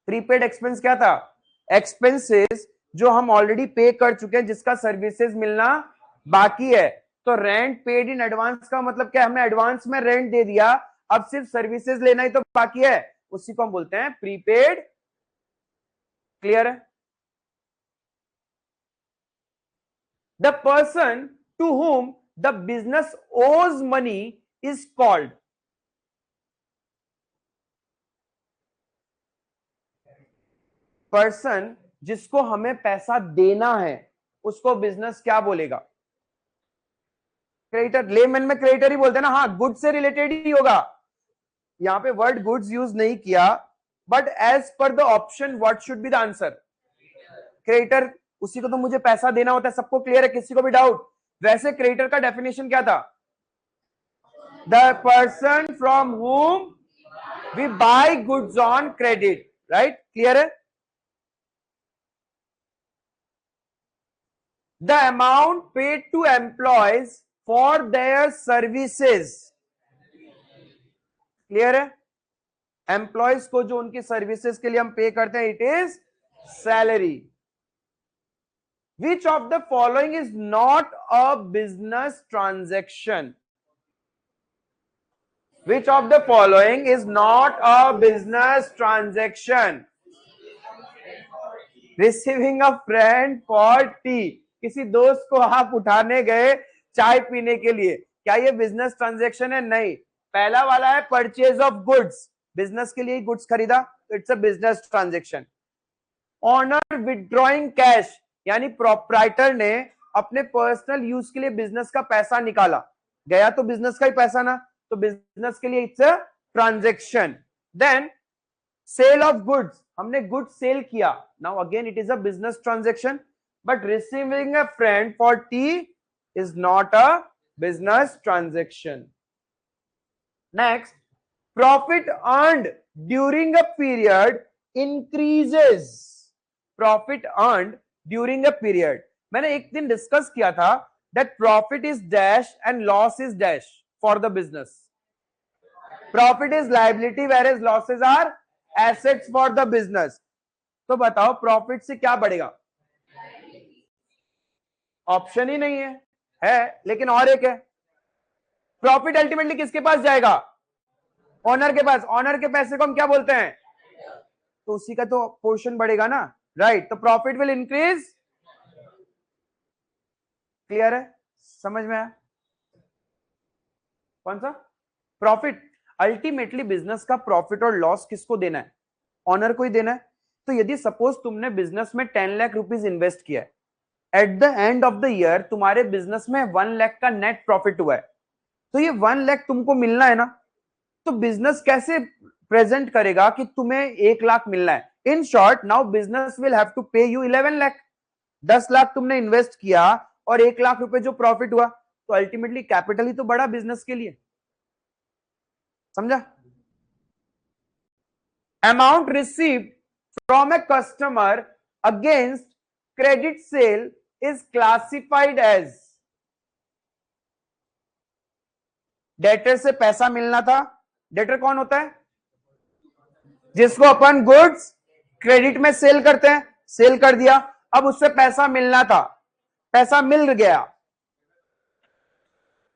प्रीपेड एक्सपेंस क्या था? एक्सपेंसेस जो हम ऑलरेडी पे कर चुके हैं, जिसका सर्विसेज मिलना बाकी है। तो रेंट पेड इन एडवांस का मतलब क्या, हमने एडवांस में रेंट दे दिया, अब सिर्फ सर्विसेज लेना ही तो बाकी है, उसी को हम बोलते हैं प्रीपेड। क्लियर है? The person to whom the business owes money is called, person जिसको हमें पैसा देना है उसको बिजनेस क्या बोलेगा? क्रेडिटर। लेमन में क्रेडिटर ही बोलते हैं ना, हाँ गुड्स से रिलेटेड ही होगा। यहां पे वर्ड गुड्स यूज नहीं किया, but as per the option what should be the answer? Creditor. उसी को तो मुझे पैसा देना होता है, सबको क्लियर है, किसी को भी डाउट? वैसे क्रेडिटर का डेफिनेशन क्या था? The person from whom we buy goods on credit, right? Clear है? The amount paid to employees for their services. Clear है? एम्प्लॉयज को जो उनकी सर्विसेज के लिए हम पे करते हैं, it is salary. Which of the following is not a business transaction? Which of the following is not a business transaction? Receiving a friend for tea. किसी दोस्त को आप उठाने गए चाय पीने के लिए, क्या ये बिजनेस ट्रांजैक्शन है? नहीं। पहला वाला है परचेज ऑफ गुड्स, बिजनेस के लिए गुड्स खरीदा, तो it's a business transaction. Owner withdrawing cash, यानी प्रोप्राइटर ने अपने पर्सनल यूज के लिए बिजनेस का पैसा निकाला, गया तो बिजनेस का ही पैसा ना, तो बिजनेस के लिए it's a transaction. Then sale of goods, हमने गुड्स सेल किया, now again it is a business transaction, but receiving a friend for tea is not a business transaction. Next, profit earned during a period increases. Profit earned during a period, मैंने एक दिन discuss किया था that profit is dash and loss is dash for the business. Profit is liability whereas losses are assets for the business। तो बताओ profit से क्या बढ़ेगा? ऑप्शन ही नहीं है लेकिन और एक है। प्रॉफिट अल्टीमेटली किसके पास जाएगा? ओनर के पास। ओनर के पैसे को हम क्या बोलते हैं? तो उसी का तो पोर्शन बढ़ेगा ना, राइट? तो प्रॉफिट विल इंक्रीज। क्लियर है? समझ में आया? कौन सा प्रॉफिट? अल्टीमेटली बिजनेस का प्रॉफिट और लॉस किसको देना है? ऑनर को ही देना है। तो यदि सपोज तुमने बिजनेस में 10 लाख रुपीज इन्वेस्ट किया है, eight the end of the year तुम्हारे बिजनेस में 1 लाख का नेट प्रॉफिट हुआ है, तो ये 1 लाख तुमको मिलना है ना, तो बिजनेस कैसे प्रेजेंट करेगा कि तुम्हें 1 लाख मिलना है? In short, now business will have to pay you 11 lakh. 10 lakh तुमने इन्वेस्ट किया और 1 लाख रुपए जो प्रॉफिट हुआ, तो अल्टीमेटली कैपिटल ही तो बड़ा बिजनेस के लिए। समझा? Amount received from a customer against credit sale is classified as. Debtor से पैसा मिलना था। डेटर कौन होता है? जिसको अपन गुड्स क्रेडिट में सेल करते हैं। सेल कर दिया, अब उससे पैसा मिलना था, पैसा मिल गया।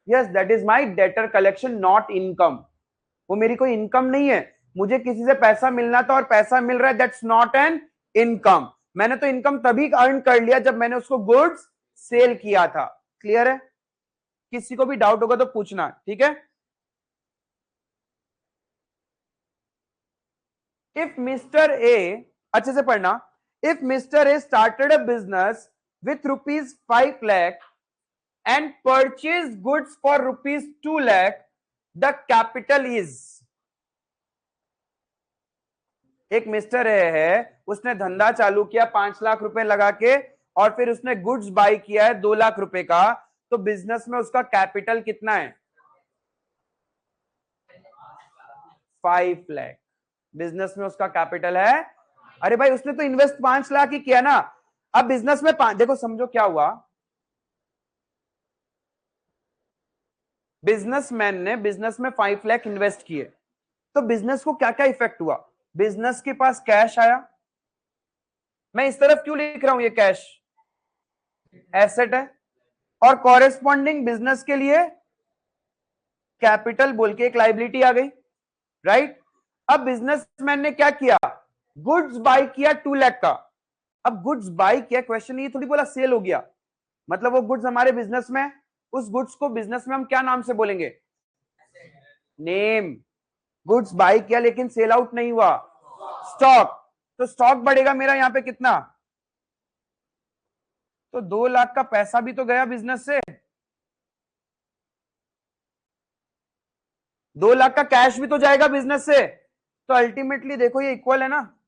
Yes, that is my debtor collection, not income. वो मेरी कोई इनकम नहीं है। मुझे किसी से पैसा मिलना था और पैसा मिल रहा है, दैट्स नॉट एन इनकम। मैंने तो इनकम तभी अर्न कर लिया जब मैंने उसको गुड्स सेल किया था। क्लियर है? किसी को भी डाउट होगा तो पूछना, ठीक है? इफ मिस्टर ए, अच्छे से पढ़ना, if mister A started a business with ₹5 lakh and purchased goods for ₹2 lakh, the capital is। एक मिस्टर ए है, उसने धंधा चालू किया 5 लाख रुपए लगा के, और फिर उसने गुड्स बाय किया है 2 लाख रुपए का, तो बिजनेस में उसका कैपिटल कितना है? 5 लाख। बिजनेस में उसका कैपिटल है। अरे भाई उसने तो इन्वेस्ट 5 लाख ही किया ना। अब बिजनेस में देखो, समझो क्या हुआ। बिजनेसमैन ने बिजनेस में 5 लाख इन्वेस्ट किए, तो बिजनेस को क्या क्या इफेक्ट हुआ? बिजनेस के पास कैश आया। मैं इस तरफ क्यों लिख रहा हूं? ये कैश एसेट है, और कॉरेस्पॉन्डिंग बिजनेस के लिए कैपिटल बोल के एक लाइबिलिटी आ गई, राइट? अब बिजनेसमैन ने क्या किया? गुड्स बाय किया 2 लाख का। अब गुड्स बाय किया, क्वेश्चन ये थोड़ी बोला सेल हो गया, मतलब वो गुड्स हमारे बिजनेस में, उस गुड्स को बिजनेस में हम क्या नाम से बोलेंगे? नेम। गुड्स बाय किया लेकिन सेल आउट नहीं हुआ, स्टॉक। तो स्टॉक बढ़ेगा मेरा यहां पे कितना? तो 2 लाख का पैसा भी तो गया बिजनेस से, 2 लाख का कैश भी तो जाएगा बिजनेस से। तो अल्टीमेटली देखो ये इक्वल है ना।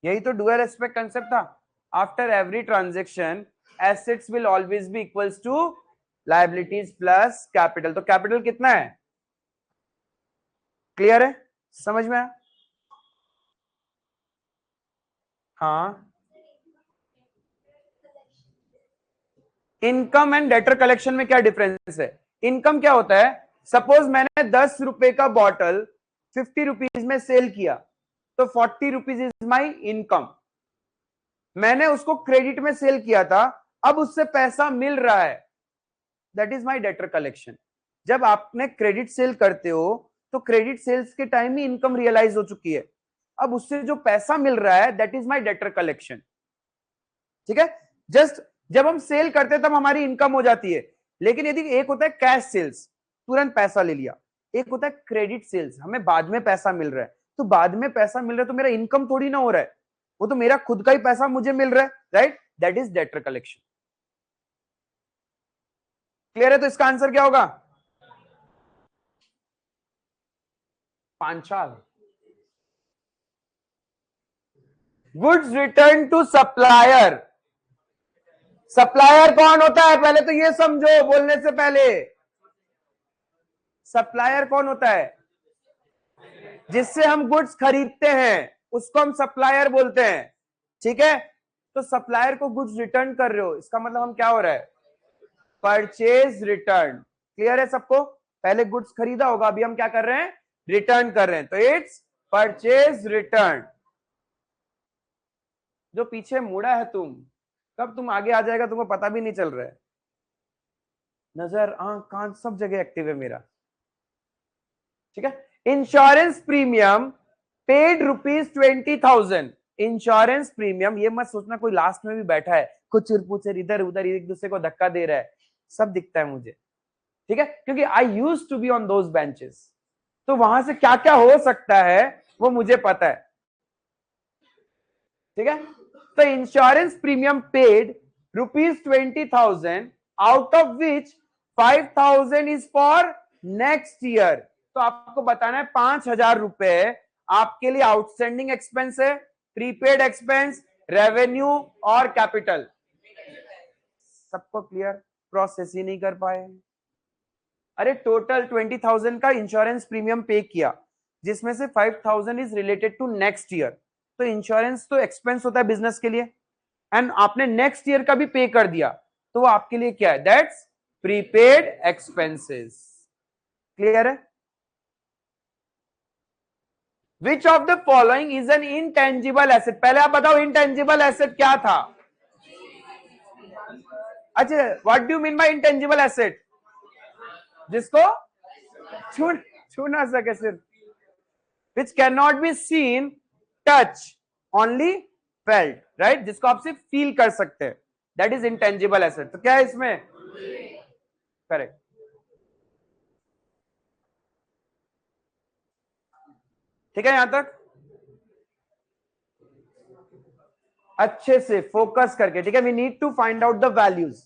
यही तो डुअल एस्पेक्ट कंसेप्ट था। After every transaction assets will always be equals to liabilities plus capital. तो कैपिटल कितना है? क्लियर है? समझ में आया? हाँ, इनकम एंड डेटर कलेक्शन में क्या डिफरेंस है? इनकम क्या होता है? सपोज मैंने 10 रुपए का बॉटल 50 रुपीज में सेल किया, तो 40 रुपीज इज माई इनकम। मैंने उसको क्रेडिट में सेल किया था, अब उससे पैसा मिल रहा है, that is my debtor collection. जब आपने क्रेडिट सेल करते हो तो क्रेडिट सेल्स के टाइम ही इनकम रियलाइज हो चुकी है, अब उससे जो पैसा मिल रहा है that is my debtor collection. ठीक है, जस्ट जब हम सेल करते हैं तब हमारी इनकम हो जाती है। लेकिन यदि एक होता है कैश सेल्स, तुरंत पैसा ले लिया, एक होता है क्रेडिट सेल्स, हमें बाद में पैसा मिल रहा है, तो बाद में पैसा मिल रहा है तो मेरा इनकम थोड़ी ना हो रहा है, वो तो मेरा खुद का ही पैसा मुझे मिल रहा है, right? That is debtor collection. Clear है? तो इसका आंसर क्या होगा? Panchal. Goods return to supplier. Supplier कौन होता है पहले तो ये समझो बोलने से पहले। सप्लायर कौन होता है? जिससे हम गुड्स खरीदते हैं उसको हम सप्लायर बोलते हैं। ठीक है, तो सप्लायर को गुड्स रिटर्न कर रहे हो, इसका मतलब हम क्या हो रहा है? Purchase return. क्लियर है सबको? पहले गुड्स खरीदा होगा, अभी हम क्या कर रहे हैं? रिटर्न कर रहे हैं, तो इट्स परचेज रिटर्न। जो पीछे मुड़ा है तुम, कब तुम आगे आ जाएगा तुमको पता भी नहीं चल रहा है। नजर, आंख, कान सब जगह एक्टिव है मेरा। ठीक है, insurance premium paid ₹20,000। Insurance premium, ये मत सोचना कोई लास्ट में भी बैठा है कुछ चिरपुचर इधर उधर एक दूसरे को धक्का दे रहा है, सब दिखता है मुझे। ठीक है, क्योंकि I used to be on those benches, तो वहां से क्या क्या हो सकता है वो मुझे पता है। ठीक है, तो insurance premium paid ₹20,000, out of which 5,000 is for next year. तो आपको बताना है 5,000 रुपए आपके लिए आउटस्टैंडिंग एक्सपेंस है, प्रीपेड एक्सपेंस, रेवेन्यू और कैपिटल। सबको क्लियर? प्रोसेस ही नहीं कर पाए। अरे टोटल 20,000 का इंश्योरेंस प्रीमियम पे किया, जिसमें से 5,000 is related to next year. तो इंश्योरेंस तो एक्सपेंस होता है बिजनेस के लिए, एंड आपने नेक्स्ट ईयर का भी पे कर दिया, तो वो आपके लिए क्या है? That's prepaid expenses. क्लियर है? Which of the following is an intangible asset? पहले आप बताओ इनटेंजिबल एसेट क्या था? अच्छा, what do you mean bye intangible asset? जिसको छू ना सके सिर्फ, which can not be seen, touch, only felt, right? जिसको आप सिर्फ फील कर सकते हैं, दैट इज इंटेंजिबल एसेट। तो क्या है इसमें? करेक्ट। ठीक है, यहां तक अच्छे से फोकस करके। ठीक है, we need to find out the values.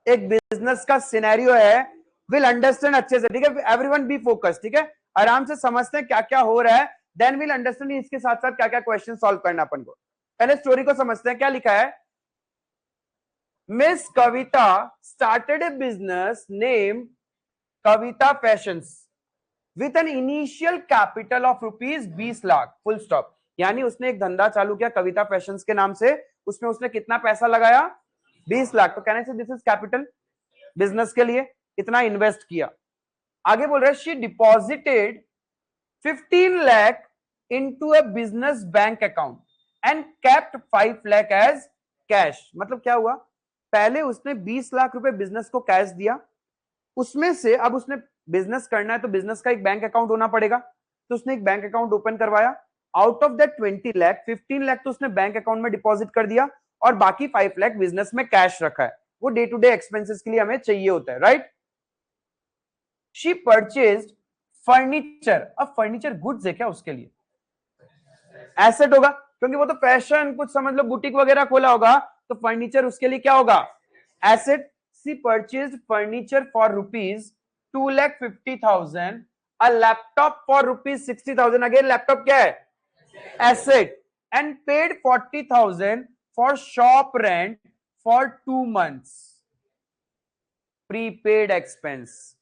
एक बिजनेस का सिनेरियो है, विल अंडरस्टैंड अच्छे से। ठीक है, एवरीवन बी फोकस। ठीक है, आराम से समझते हैं क्या क्या हो रहा है, देन विल अंडरस्टैंड इसके साथ साथ क्या क्या क्वेश्चन सॉल्व करना अपन को। पहले स्टोरी को समझते हैं, क्या लिखा है? Miss Kavita started A business name Kavita fashions with an initial capital of ₹20 lakh, full stop. यानी उसने एक धंधा चालू किया कविता फैशंस के नाम से, उसमें उसने कितना पैसा लगाया? 20 लाख। तो कहने से दिस इज कैपिटल, बिजनेस के लिए इतना इन्वेस्ट किया। आगे बोल रहा है she deposited 15 lakh into a business bank account and kept 5 lakh as cash. मतलब क्या हुआ? पहले उसने 20 लाख रुपए बिजनेस को कैश दिया, उसमें से अब उसने बिजनेस करना है तो बिजनेस का एक बैंक अकाउंट होना पड़ेगा, तो उसने एक बैंक अकाउंट ओपन करवाया। Out of that 20 lakh 15 lakh तो उसने बैंक अकाउंट में डिपॉजिट कर दिया, और बाकी 5 लाख बिजनेस में कैश रखा है, वो डे टू डे एक्सपेंसेस के लिए हमें चाहिए होता है, राइट? She purchased furniture. अब फर्नीचर गुड्स है क्या उसके लिए? एसेट होगा, क्योंकि वो तो फैशन कुछ समझ लो बुटीक वगैरह खोला होगा, तो फर्नीचर उसके लिए क्या होगा? Asset. She purchased furniture for ₹2,50,000, a laptop for ₹60,000। Again laptop क्या है? Asset. And paid 40,000 for shop rent for 2 months, prepaid expense.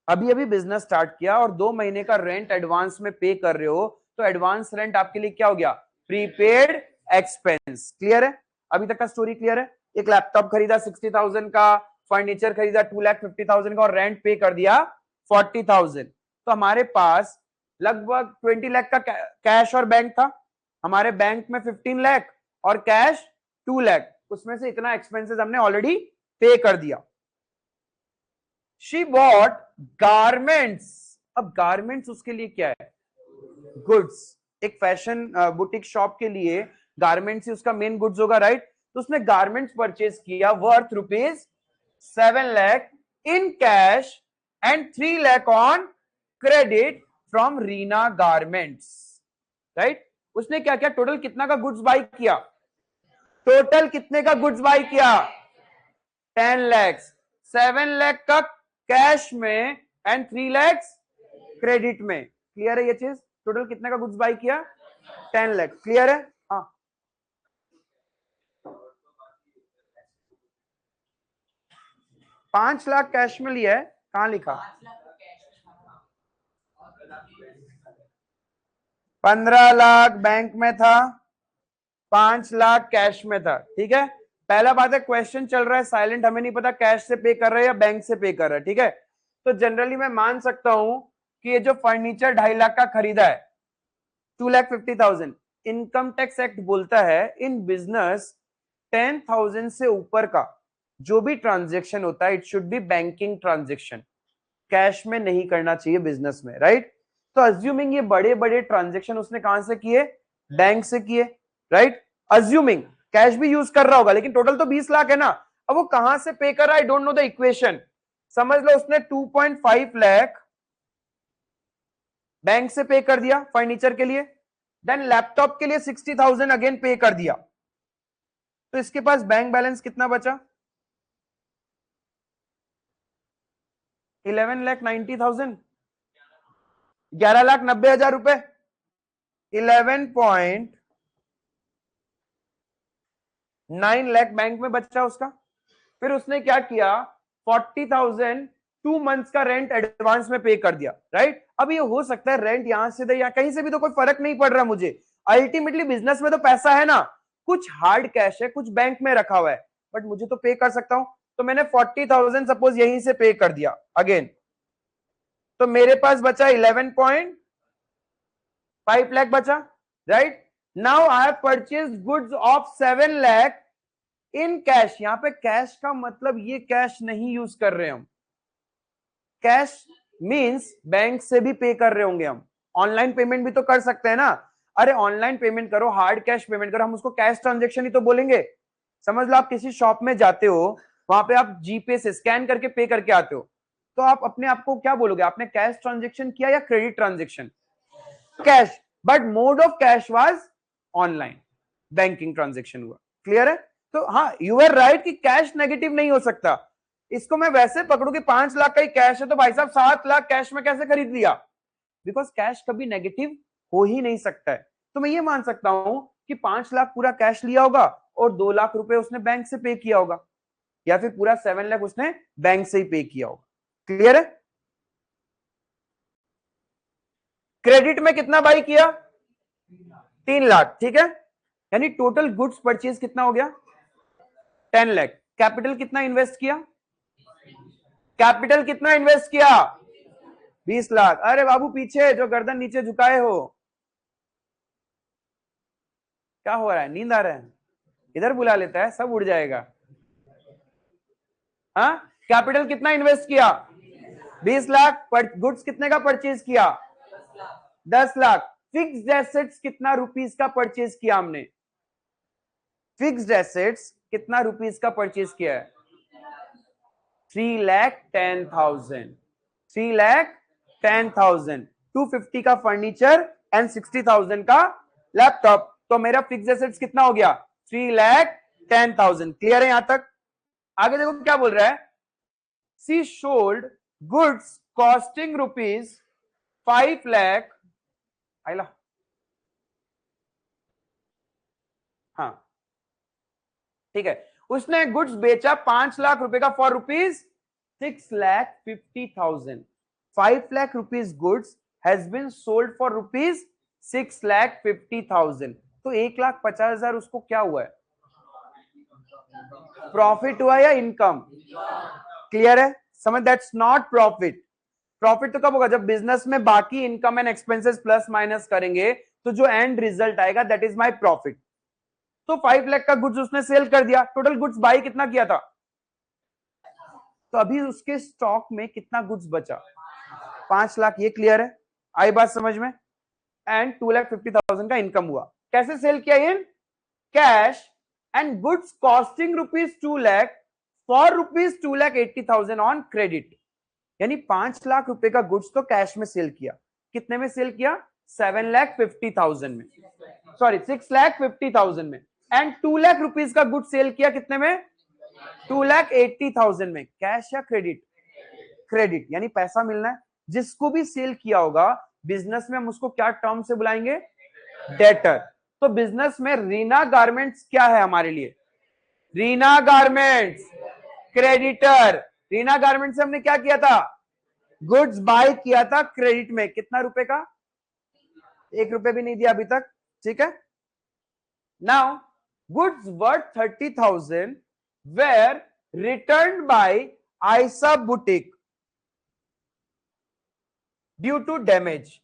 अभी अभी बिजनेस स्टार्ट किया और 2 महीने का रेंट एडवांस में पे कर रहे हो, तो एडवांस रेंट आपके लिए क्या हो गया? Prepaid expense. क्लियर है? अभी तक का स्टोरी क्लियर है? एक लैपटॉप खरीदा 60,000 का, फर्नीचर खरीदा 2,50,000 का और रेंट पे कर दिया 40,000, तो हमारे पास लगभग 20 लाख का कैश और बैंक था। हमारे बैंक में 15 लाख और कैश 2 लाख, उसमें से इतना एक्सपेंसेस हमने ऑलरेडी पे कर दिया। शी बॉट गारमेंट्स, अब गारमेंट्स उसके लिए क्या है? गुड्स। एक फैशन बुटीक शॉप के लिए गारमेंट्स ही उसका मेन गुड्स होगा, राइट? तो उसने गारमेंट्स परचेज किया worth ₹7 lakh in cash and 3 lakh on credit from Reena garments, right? उसने क्या किया? टोटल कितना का गुड्स बाई किया? टोटल कितने का गुड्स बाई किया? 10 लाख। 7 लाख का कैश में एंड 3 लाख क्रेडिट में। क्लियर है ये चीज? टोटल कितने का गुड्स बाई किया? 10 लाख। क्लियर है? हाँ, 5 लाख कैश में लिया है। कहां लिखा? 15 लाख बैंक में था, 5 लाख कैश में था। ठीक है, पहला बात है क्वेश्चन चल रहा है साइलेंट, हमें नहीं पता कैश से पे कर रहे हैं या बैंक से पे कर रहे हैं। ठीक है, तो जनरली मैं मान सकता हूं कि ये जो फर्नीचर 2.5 लाख का खरीदा है 2,50,000, इनकम टैक्स एक्ट बोलता है इन बिजनेस 10,000 से ऊपर का जो भी ट्रांजेक्शन होता है it should be banking transaction, cash में नहीं करना चाहिए बिजनेस में, राइट? तो अज्यूमिंग ये बड़े बड़े ट्रांजेक्शन उसने कहां से किए? बैंक से किए, राइट? अज्यूमिंग कैश भी यूज कर रहा होगा, लेकिन टोटल तो 20 लाख है ना। अब वो कहां से पे कर रहा है? I don't know the equation. समझ लो उसने 2.5 लाख बैंक से पे कर दिया फर्नीचर के लिए, देन लैपटॉप के लिए 60,000 अगेन पे कर दिया, तो इसके पास बैंक बैलेंस कितना बचा? 11,90,000, 11,90,000 रुपए। 11.9 लाख बैंक में बचा उसका। फिर उसने क्या किया? 40,000 2 मंथ्स का रेंट एडवांस में पे कर दिया, राइट? अब ये हो सकता है रेंट यहां से दे या कहीं से भी, तो कोई फर्क नहीं पड़ रहा मुझे। अल्टीमेटली बिजनेस में तो पैसा है ना, कुछ हार्ड कैश है, कुछ बैंक में रखा हुआ है, बट मुझे तो पे कर सकता हूं। तो मैंने 40,000 सपोज यहीं से पे कर दिया अगेन, तो मेरे पास बचा 11.5 लाख बचा, right? Now I have purchased goods of 7 lakh in cash. यहां पे कैश का मतलब ये कैश नहीं यूज कर रहे हम, कैश मींस बैंक से भी पे कर रहे होंगे हम। ऑनलाइन पेमेंट भी तो कर सकते हैं ना। अरे ऑनलाइन पेमेंट करो, हार्ड कैश पेमेंट करो, हम उसको कैश ट्रांजेक्शन ही तो बोलेंगे। समझ लो आप किसी शॉप में जाते हो, वहां पे आप जीपे से स्कैन करके पे करके आते हो, तो आप अपने आप को क्या बोलोगे? आपने कैश ट्रांजेक्शन किया या credit transaction? Cash, but mode of cash was online, banking transaction हुआ। क्लियर है? तो हाँ, यू आर राइट कि कैश नेगेटिव नहीं हो सकता। इसको मैं वैसे पकड़ू कि 5 लाख का ही कैश है, तो भाई साहब 7 लाख कैश में कैसे खरीद लिया? बिकॉज कैश कभी नेगेटिव हो ही नहीं सकता है। तो मैं ये मान सकता हूं कि 5 लाख पूरा कैश लिया होगा और 2 लाख रुपए उसने बैंक से पे किया होगा, या फिर पूरा 7 लाख उसने बैंक से ही पे किया होगा। क्लियर है? क्रेडिट में कितना बाई किया? 3 लाख। ठीक है, यानी टोटल गुड्स परचेज कितना हो गया? 10 लाख। कैपिटल कितना इन्वेस्ट किया? कैपिटल कितना इन्वेस्ट किया? 20 लाख। अरे बाबू पीछे जो गर्दन नीचे झुकाए हो, क्या हो रहा है? नींद आ रहा है? इधर बुला लेता है, सब उड़ जाएगा। हाँ, कैपिटल कितना इन्वेस्ट किया? 20 लाख। गुड्स कितने का परचेज किया? 10 लाख। फिक्स्ड एसेट्स कितना रुपीस का परचेज किया हमने? फिक्स्ड एसेट्स कितना रुपीस का परचेज किया है? 3,10,000। 3,10,000। 250 का फर्नीचर एंड 60,000 का लैपटॉप, तो मेरा फिक्स्ड एसेट्स कितना हो गया? 3,10,000। क्लियर है यहां तक? आगे देखो क्या बोल रहा है। सी सोल्ड गुड्स कॉस्टिंग ₹5 लाख। आइला, हाँ ठीक है, उसने गुड्स बेचा 5 लाख रुपए का for ₹6,50,000। 5 lakh rupees goods has been sold for ₹6,50,000। तो 1,50,000 उसको क्या हुआ है? प्रॉफिट हुआ या इनकम? क्लियर है? समझ, दैट्स नॉट प्रॉफिट। प्रॉफिट तो कब होगा? जब बिजनेस में बाकी income and expenses plus minus करेंगे तो जो एंड रिजल्ट आएगा दैट इज माय प्रॉफिट। तो 5 लाख का गुड्स उसने सेल कर दिया, टोटल गुड्स बाई कितना किया था? तो अभी उसके स्टॉक में कितना गुड्स बचा? 5 लाख। ये क्लियर है? आई बात समझ में? एंड 2,50,000 का इनकम हुआ। कैसे सेल किया? In cash and goods costing ₹2 lakh for ₹2,80,000 on credit. यानी 5 लाख रुपए का गुड्स तो कैश में सेल किया। कितने में सेल किया? 7,50,000 में, सॉरी 6,50,000 में। एंड 2 लाख रुपीज का गुड सेल किया कितने में? 2,80,000 में। कैश या क्रेडिट? क्रेडिट, यानी पैसा मिलना है। जिसको भी सेल किया होगा बिजनेस में हम उसको क्या टर्म से बुलाएंगे? डेटर। तो बिजनेस में रीना गारमेंट्स क्या है हमारे लिए? Reena garments creditor. Reena garments से हमने क्या किया था? गुड्स बाय किया था क्रेडिट में। कितना रुपए का? 1 रुपए भी नहीं दिया अभी तक। ठीक है। Now goods worth 30,000 were return by Ayesha boutique due to damage.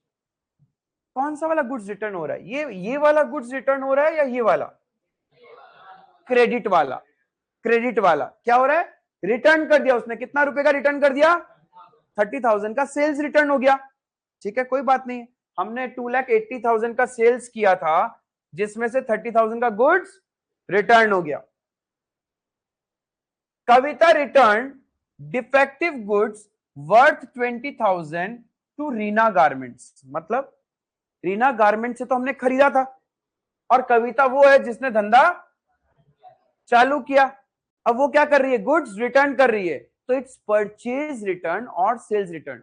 कौन सा वाला गुड्स रिटर्न हो रहा है? ये वाला गुड्स रिटर्न हो रहा है या ये वाला? क्रेडिट वाला। क्रेडिट वाला क्या हो रहा है? रिटर्न कर दिया उसने। कितना रुपए का रिटर्न कर दिया? 30,000 का सेल्स रिटर्न हो गया। ठीक है, कोई बात नहीं। हमने 2,80,000 का सेल्स किया था जिसमें से 30,000 का गुड्स रिटर्न हो गया। Kavita return defective goods worth 20,000 to Reena garments. मतलब रीना गारमेंट से तो हमने खरीदा था और कविता वो है जिसने धंधा चालू किया। अब वो क्या कर रही है? गुड्स रिटर्न कर रही है। तो इट्स परचेज रिटर्न और सेल्स रिटर्न।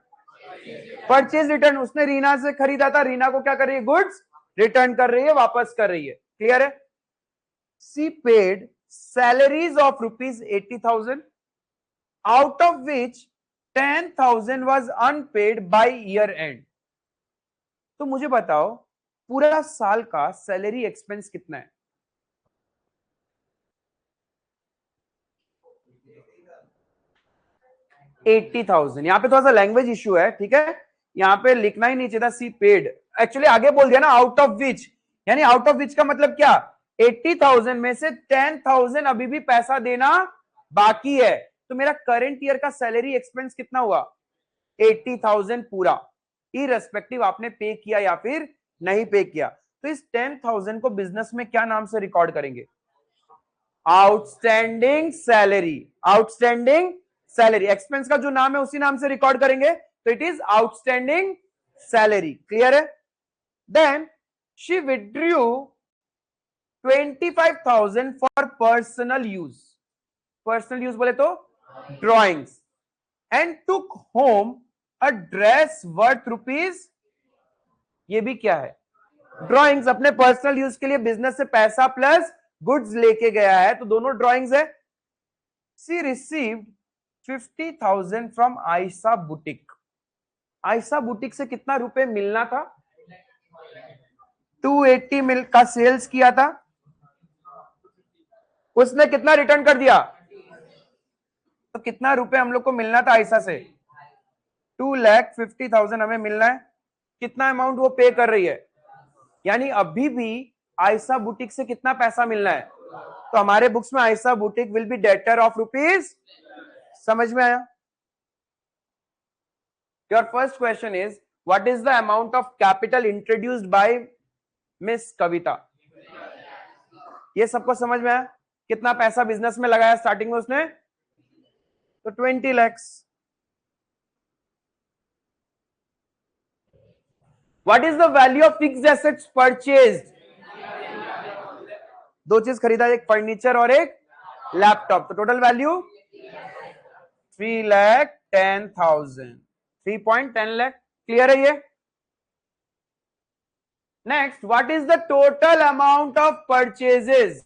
परचेज रिटर्न, उसने रीना से खरीदा था, रीना को क्या कर रही है? गुड्स रिटर्न कर रही है, वापस कर रही है। क्लियर है? सी paid salaries of ₹80,000 out of which 10,000 was unpaid by year end। तो मुझे बताओ पूरा साल का सैलरी एक्सपेंस कितना है? $80,000। यहां पे थोड़ा सा लैंग्वेज इश्यू है, ठीक है। यहां पे लिखना ही नहीं चाहिए था सी पेड, एक्चुअली आगे बोल दिया ना आउट ऑफ विच। यानी आउट ऑफ विच का मतलब क्या? 80,000 में से 10,000 अभी भी पैसा देना बाकी है। तो मेरा करंट ईयर का सैलरी एक्सपेंस कितना हुआ? 80,000 पूरा, इररेस्पेक्टिव आपने पे किया या फिर नहीं पे किया। तो इस 10,000 को बिजनेस में क्या नाम से रिकॉर्ड करेंगे? Outstanding salary. Outstanding salary expense का जो नाम है उसी नाम से रिकॉर्ड करेंगे। तो it is outstanding salary. Clear है? Then she withdrew 25,000 for personal use. Personal use बोले तो drawings. And took home a dress worth rupees. ये भी क्या है? ड्रॉइंग्स। अपने पर्सनल यूज के लिए बिजनेस से पैसा प्लस गुड्स लेके गया है, तो दोनों ड्रॉइंग्स है। She received 50,000 from Ayesha boutique. Ayesha boutique से कितना रुपए मिलना था? 280 मिल का सेल्स किया था, उसने कितना रिटर्न कर दिया? तो कितना रुपए हम लोग को मिलना था आयशा से? 2,50,000 हमें मिलना है। कितना अमाउंट वो पे कर रही है? यानी अभी भी आयशा बुटीक से कितना पैसा मिलना है? तो हमारे बुक्स में Ayesha boutique will be debtor of rupees. समझ में आया? Your first question is what is the amount of capital introduced by Miss Kavita. ये सबको समझ में आया? कितना पैसा बिजनेस में लगाया स्टार्टिंग में उसने? तो 20 lakh. What is the value of fixed assets purchased? दो चीज खरीदा, एक फर्नीचर और एक लैपटॉप। तो टोटल वैल्यू 3,10,000, 3.10 लाख। क्लियर है ये? Next, what is the total amount of purchases?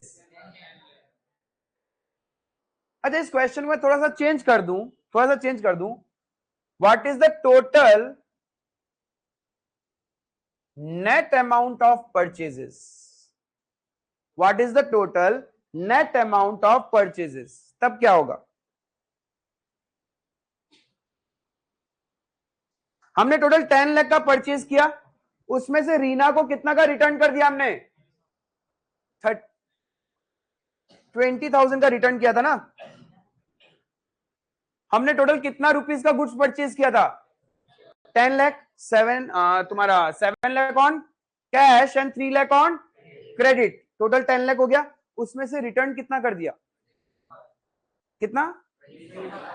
अच्छा, इस क्वेश्चन में थोड़ा सा चेंज कर दूं, what is the total net amount of purchases? What is the total net amount of purchases, तब क्या होगा? हमने टोटल 10 लाख का परचेज किया, उसमें से रीना को कितना का रिटर्न कर दिया हमने? 20,000 का रिटर्न किया था ना। हमने टोटल कितना रुपीस का गुड्स परचेज किया था? 10 लाख। तुम्हारा 7 lakh on cash and 3 lakh on credit, total 10 lakh हो गया। उसमें से रिटर्न कितना कर दिया? कितना?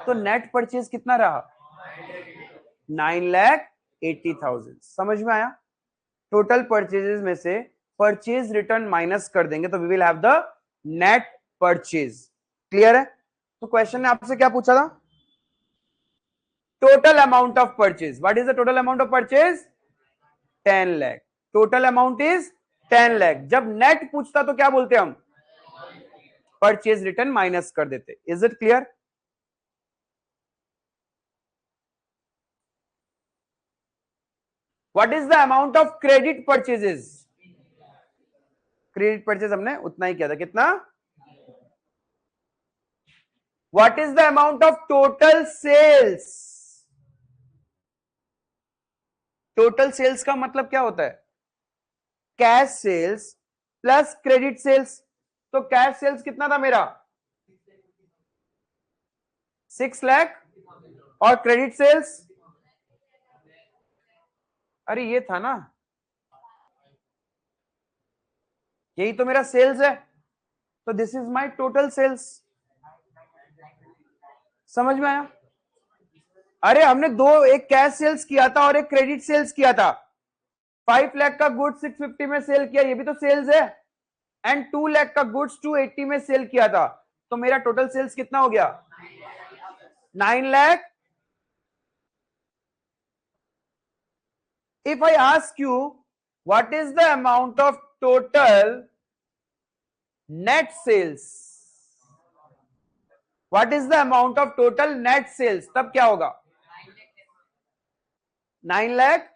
तो नेट परचेज कितना रहा? 9,80,000। समझ में आया? टोटल परचेजेस में से परचेज रिटर्न माइनस कर देंगे तो we will have the net purchase. Clear है? तो क्वेश्चन ने आपसे क्या पूछा था? Total amount of purchase. What is the total amount of purchase? 10 lakh. Total amount is 10 lakh. जब नेट पूछता तो क्या बोलते हम? परचेज रिटर्न माइनस कर देते। Is it clear? What is the amount of credit purchases? Credit purchase हमने उतना ही किया था, कितना? What is the amount of total sales? Total sales का मतलब क्या होता है? Cash sales plus credit sales. तो कैश सेल्स कितना था मेरा? 6 लाख। और क्रेडिट सेल्स? अरे ये था ना, यही तो मेरा सेल्स है। तो this is my total sales. समझ में आया? अरे हमने दो, एक कैश सेल्स किया था और एक क्रेडिट सेल्स किया था। 5 लाख का गुड्स 650 में सेल किया, ये भी तो सेल्स है। एंड 2 लाख का गुड्स 280 में सेल किया था। तो मेरा टोटल सेल्स कितना हो गया? 9 lakh. If I ask you what is the amount of total net sales, what is the amount of total net sales, तब क्या होगा? 9 लाख।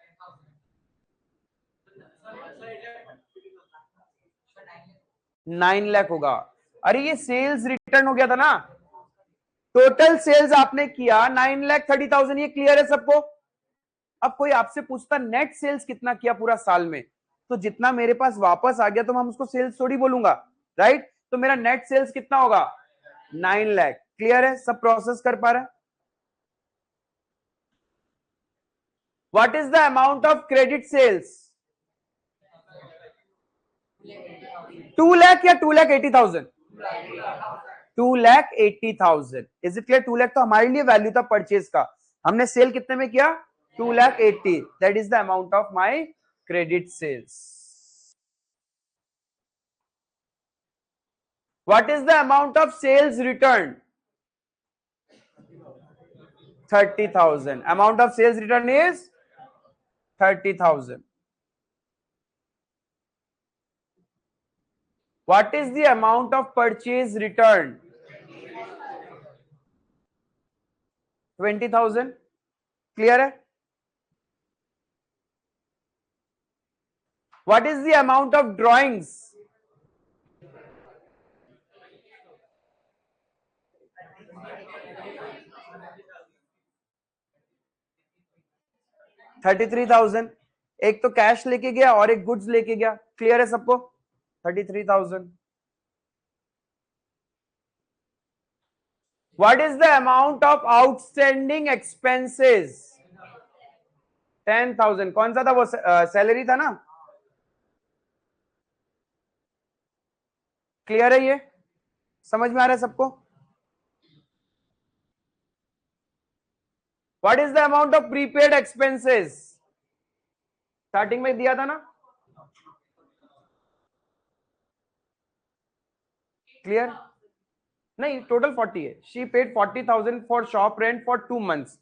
होगा। अरे ये सेल्स रिटर्न हो गया था ना। टोटल सेल्स आपने किया 9,30,000। ये क्लियर है सबको? अब कोई आपसे पूछता नेट सेल्स कितना किया पूरा साल में, तो जितना मेरे पास वापस आ गया तो हम उसको सेल्स थोड़ी बोलूंगा, राइट? तो मेरा नेट सेल्स कितना होगा? 9 लाख। क्लियर है? सब प्रोसेस कर पा रहे हैं? What is the amount of credit sales? 2 lakh या 2,80,000? 2,80,000। Is it clear? 2 लाख तो हमारे लिए वैल्यू था परचेज का। हमने सेल कितने में किया? 2,80,000। That is the amount of my credit sales. What is the amount of sales return? 30,000. Amount of sales return is 30,000. What is the amount of purchase return? 20,000. Clear है? What is the amount of drawings? 33,000। एक तो cash लेके गया और एक goods लेके गया। Clear है सबको? 33,000। What is the amount of outstanding expenses? 10,000। कौन सा था वो? सैलरी था ना। क्लियर है? ये समझ में आ रहा है सबको? What is the amount of prepaid expenses? Starting में दिया था ना। क्लियर? नहीं, टोटल 40 है। She paid 40,000 for shop rent for 2 months.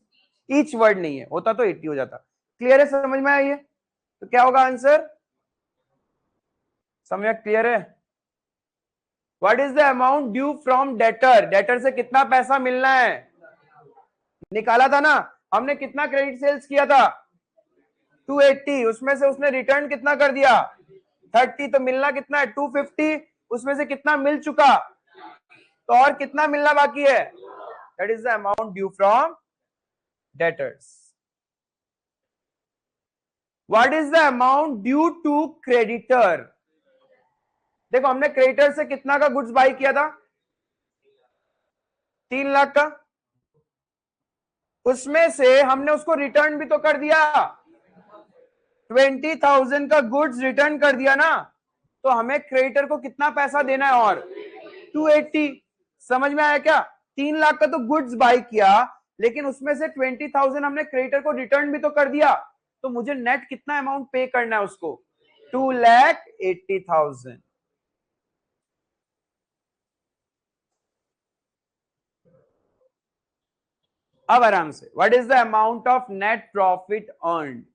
Each word नहीं है, होता तो 80 हो जाता। क्लियर है? समझ में आया ये? तो क्या होगा आंसर? समझ क्लियर है? What is the amount due from debtor? Debtor से कितना पैसा मिलना है? निकाला था ना हमने। कितना क्रेडिट सेल्स किया था? 280। उसमें से उसने रिटर्न कितना कर दिया? 30। तो मिलना कितना है? 250। उसमें से कितना मिल चुका, तो और कितना मिलना बाकी है, that is the amount due from debtors. What is the amount due to creditor. देखो हमने क्रेडिटर से कितना का गुड्स बाई किया था, 3 लाख का. उसमें से हमने उसको रिटर्न भी तो कर दिया, 20,000 का गुड्स रिटर्न कर दिया ना, तो हमें क्रेडिटर को कितना पैसा देना है, और 280. समझ में आया क्या. 3 लाख का तो गुड्स बाई किया, लेकिन उसमें से 20,000 हमने क्रेडिटर को रिटर्न भी तो कर दिया, तो मुझे नेट कितना अमाउंट पे करना है उसको, 2,80,000. अब आराम से, what is the amount of net profit earned.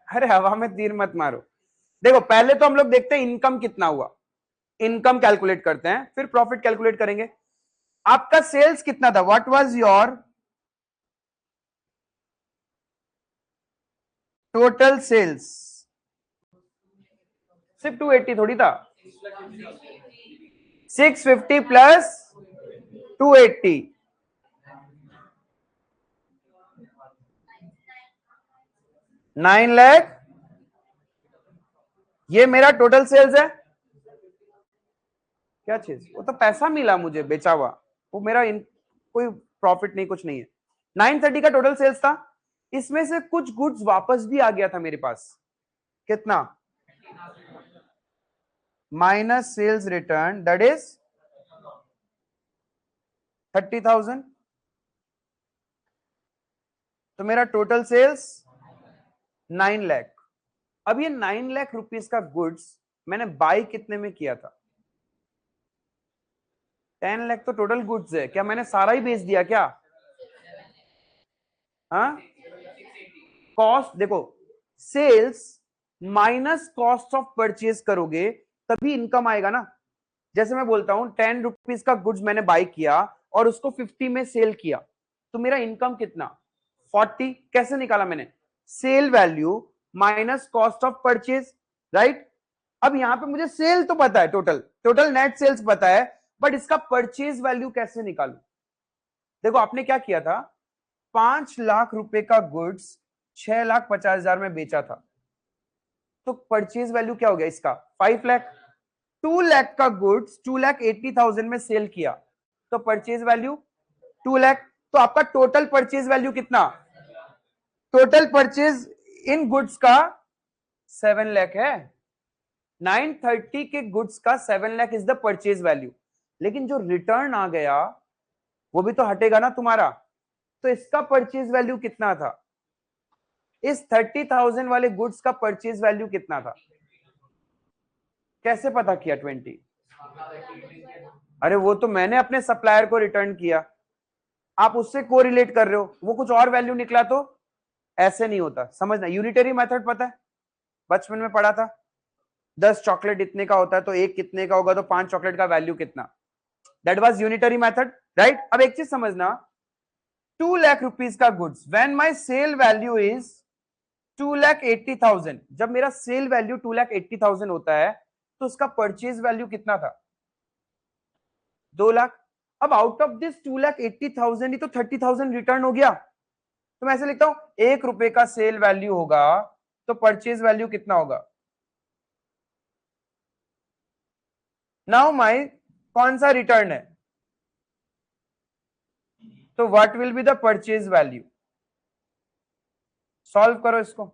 अरे हवा में तीर मत मारो. देखो पहले तो हम लोग देखते हैं इनकम कितना हुआ, इनकम कैलकुलेट करते हैं, फिर प्रॉफिट कैलकुलेट करेंगे. आपका सेल्स कितना था, what was your total sales. सिर्फ 280 थोड़ी था, 650 प्लस 280, 9 लाख. ये मेरा टोटल सेल्स है. क्या चीज, वो तो पैसा मिला मुझे बेचा हुआ, वो मेरा कोई प्रॉफिट नहीं, कुछ नहीं है. 930 का टोटल सेल्स था. इसमें से कुछ गुड्स वापस भी आ गया था मेरे पास, कितना, minus sales return, that is 30,000. तो मेरा टोटल सेल्स 9 लाख. अब ये 9 लाख रुपीस का गुड्स मैंने बाई कितने में किया था, 10 लाख तो टोटल गुड्स है. क्या मैंने सारा ही बेच दिया क्या, हाँ. कॉस्ट देखो, sales minus cost of purchase करोगे तभी इनकम आएगा ना. जैसे मैं बोलता हूं 10 रुपीज का गुड्स मैंने बाई किया और उसको 50 में सेल किया, तो मेरा इनकम कितना, 40. कैसे निकाला मैंने, sale value minus cost of purchase, right. अब यहां पे मुझे सेल तो पता है, टोटल टोटल नेट सेल्स पता है, बट इसका परचेज वैल्यू कैसे निकालू. देखो आपने क्या किया था, 5 लाख रुपए का गुड्स 6,50,000 में बेचा था, तो परचेज वैल्यू क्या हो गया इसका, 5 लाख. 2 लाख का गुड्स 2,80,000 में सेल किया, तो परचेज वैल्यू 2 लाख. तो आपका टोटल परचेज वैल्यू कितना, टोटल परचेज इन गुड्स का 7 लाख है. 930 के गुड्स का 7 lakh is the purchase value. लेकिन जो रिटर्न आ गया वो भी तो हटेगा ना तुम्हारा, तो इसका परचेज वैल्यू कितना था, इस 30,000 वाले गुड्स का परचेज वैल्यू कितना था. कैसे पता किया 20, अरे वो तो मैंने अपने सप्लायर को रिटर्न किया, आप उससे कोरिलेट कर रहे हो, वो कुछ और वैल्यू निकला, तो ऐसे नहीं होता. समझना, यूनिटरी मेथड पता है, बचपन में पढ़ा था, 10 चॉकलेट इतने का होता है, तो एक कितने का होगा, तो 5 चॉकलेट का वैल्यू कितना, that was unitary method, right. अब एक चीज समझना, 2 लाख रुपीज का goods, when my sale value is 2,80,000, जब मेरा सेल वैल्यू 2,80,000 होता है, तो उसका परचेज वैल्यू कितना था, 2 लाख. अब आउट ऑफ दिस 2,80,000 ही तो 30,000 रिटर्न हो गया, तो मैं ऐसे लिखता हूं 1 रुपए का सेल वैल्यू होगा, तो परचेज वैल्यू कितना होगा. नाउ माई कौन सा रिटर्न है, तो what will be the purchase value. Solve करो इसको.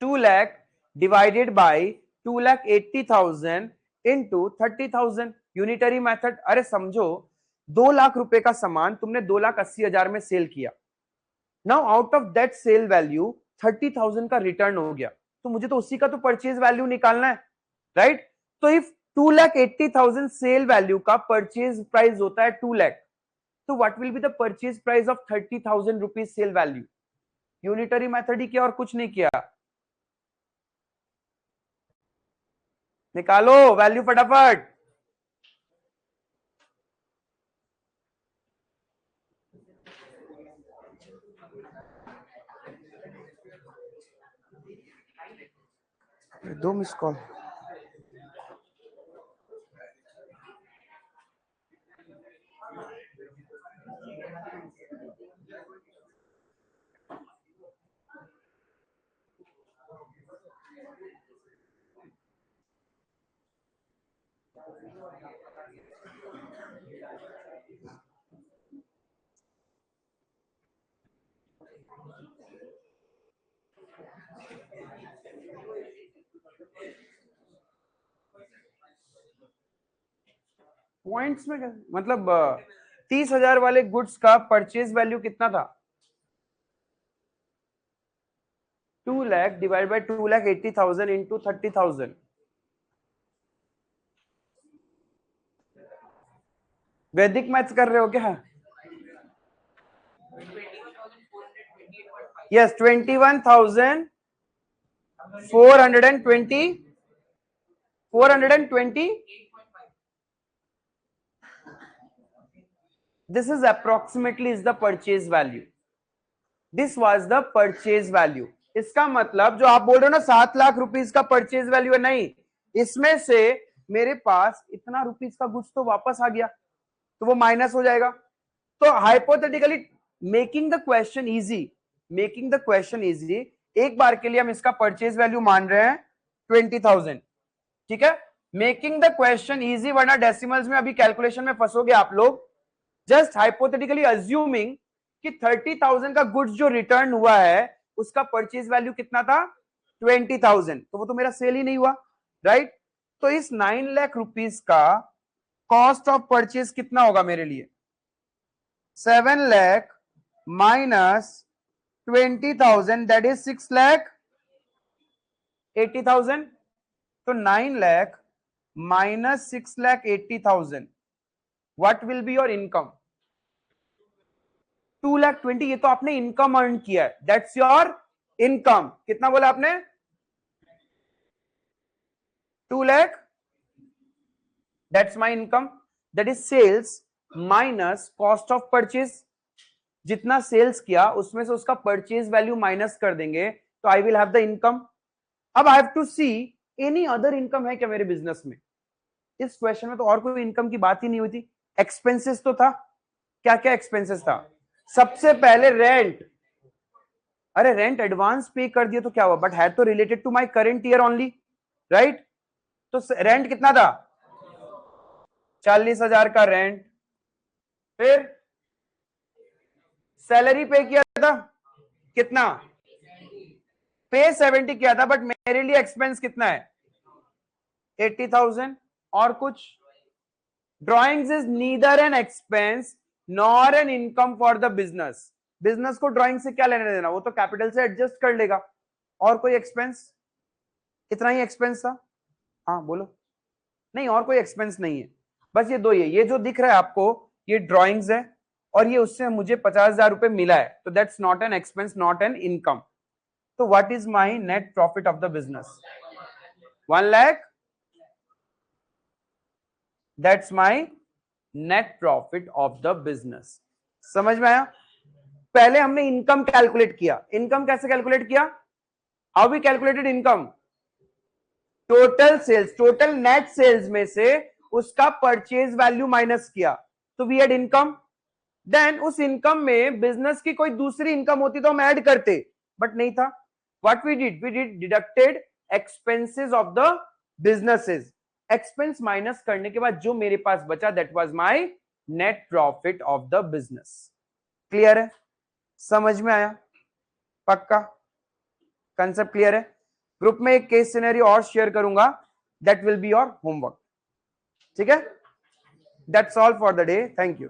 2 lakh divided by 2,80,000 into 30,000, unitary method. अरे समझो, 2 लाख रुपए का सामान तुमने 2,80,000 में सेल किया. Now out of that sale value 30,000 का रिटर्न हो गया, तो मुझे तो उसी का तो परचेज वैल्यू निकालना है, राइट. तो इफ 2,80,000 सेल वैल्यू का परचेज प्राइस होता है 2 लाख, तो what will be the purchase price of 30,000 rupees sale value. Unitary method ही किया और कुछ नहीं किया. निकालो वैल्यू फटाफट. दो मिस कॉल। पॉइंट्स में क्या मतलब 30,000 वाले गुड्स का परचेज वैल्यू कितना था? 2 लाख डिवाइड बाय 2,80,000 इंटू 30,000। वैदिक मैथ्स कर रहे हो क्या? Yes 21,420 this is approximately is the purchase value. This was the purchase value. इसका मतलब जो आप बोल रहे हो ना 7 लाख रुपीस का परचेज वैल्यू है, नहीं, इसमें से मेरे पास इतना रुपीस का गुड्स तो वापस आ गया, तो वो माइनस हो जाएगा। तो hypothetically making the question easy, एक बार के लिए हम इसका परचेज वैल्यू मान रहे हैं 20,000, ठीक है। मेकिंग द क्वेश्चन इजी, वरना डेसिमल्स में अभी कैलकुलेशन में फंसोगे आप लोग। जस्ट हाइपोथेटिकली अज्यूमिंग कि 30,000 का गुड्स जो रिटर्न हुआ है उसका परचेज वैल्यू कितना था? 20,000, तो वो तो मेरा सेल ही नहीं हुआ, राइट। तो इस 9 लाख रुपीस का कॉस्ट ऑफ परचेज कितना होगा मेरे लिए? 7 लाख माइनस 20,000 दैट इज 6,80,000। तो 9 lakh minus 6,80,000, what will be your income? 2,20,000। ये तो आपने इनकम अर्न किया है, दैट्स योर इनकम। कितना बोला आपने? 2 lakh, that's my income, that is sales minus cost of purchase. जितना सेल्स किया उसमें से उसका परचेज वैल्यू माइनस कर देंगे, तो I will have the income. अब I have to see any other income है क्या मेरे बिजनेस में। इस क्वेश्चन में तो और कोई इनकम की बात ही नहीं हुई थी। एक्सपेंसेस तो था, क्या क्या एक्सपेंसेस था? सबसे पहले रेंट। अरे रेंट एडवांस पे कर दिया तो क्या हुआ, बट है तो related to my current year only, right. तो रेंट कितना था? 40,000 का रेंट। फिर सैलरी पे किया था कितना? पे 70 किया था, बट मेरे लिए एक्सपेंस कितना है? 80,000। और कुछ? Drawings is neither an expense nor an income for the business. Business को ड्राइंग से क्या लेने देना, वो तो कैपिटल से एडजस्ट कर लेगा। और कोई एक्सपेंस? इतना ही एक्सपेंस था। हाँ बोलो। नहीं और कोई एक्सपेंस नहीं है, बस ये दो ही है। ये जो दिख रहा है आपको ये ड्राइंग्स है, और ये उससे मुझे 50,000 रुपए मिला है, तो that's not an expense, not an income. तो what is my net profit of the business? 1 lakh, that's my net profit of the business. समझ में आया? पहले हमने इनकम कैलकुलेट किया। इनकम कैसे कैलकुलेट किया? How we calculated income? Total sales, total net sales में से उसका परचेज वैल्यू माइनस किया, तो वी हैड इनकम। देन उस इनकम में बिजनेस की कोई दूसरी इनकम होती तो हम ऐड करते, बट नहीं था। What we did deducted expenses of the businesses. Expense minus करने के बाद जो मेरे पास बचा, that was my net profit of the business. Clear है? समझ में आया? पक्का? कंसेप्ट क्लियर है? ग्रुप में एक केस सिनेरियो और शेयर करूंगा, that will be your homework, ठीक है? That's all for the day, thank you.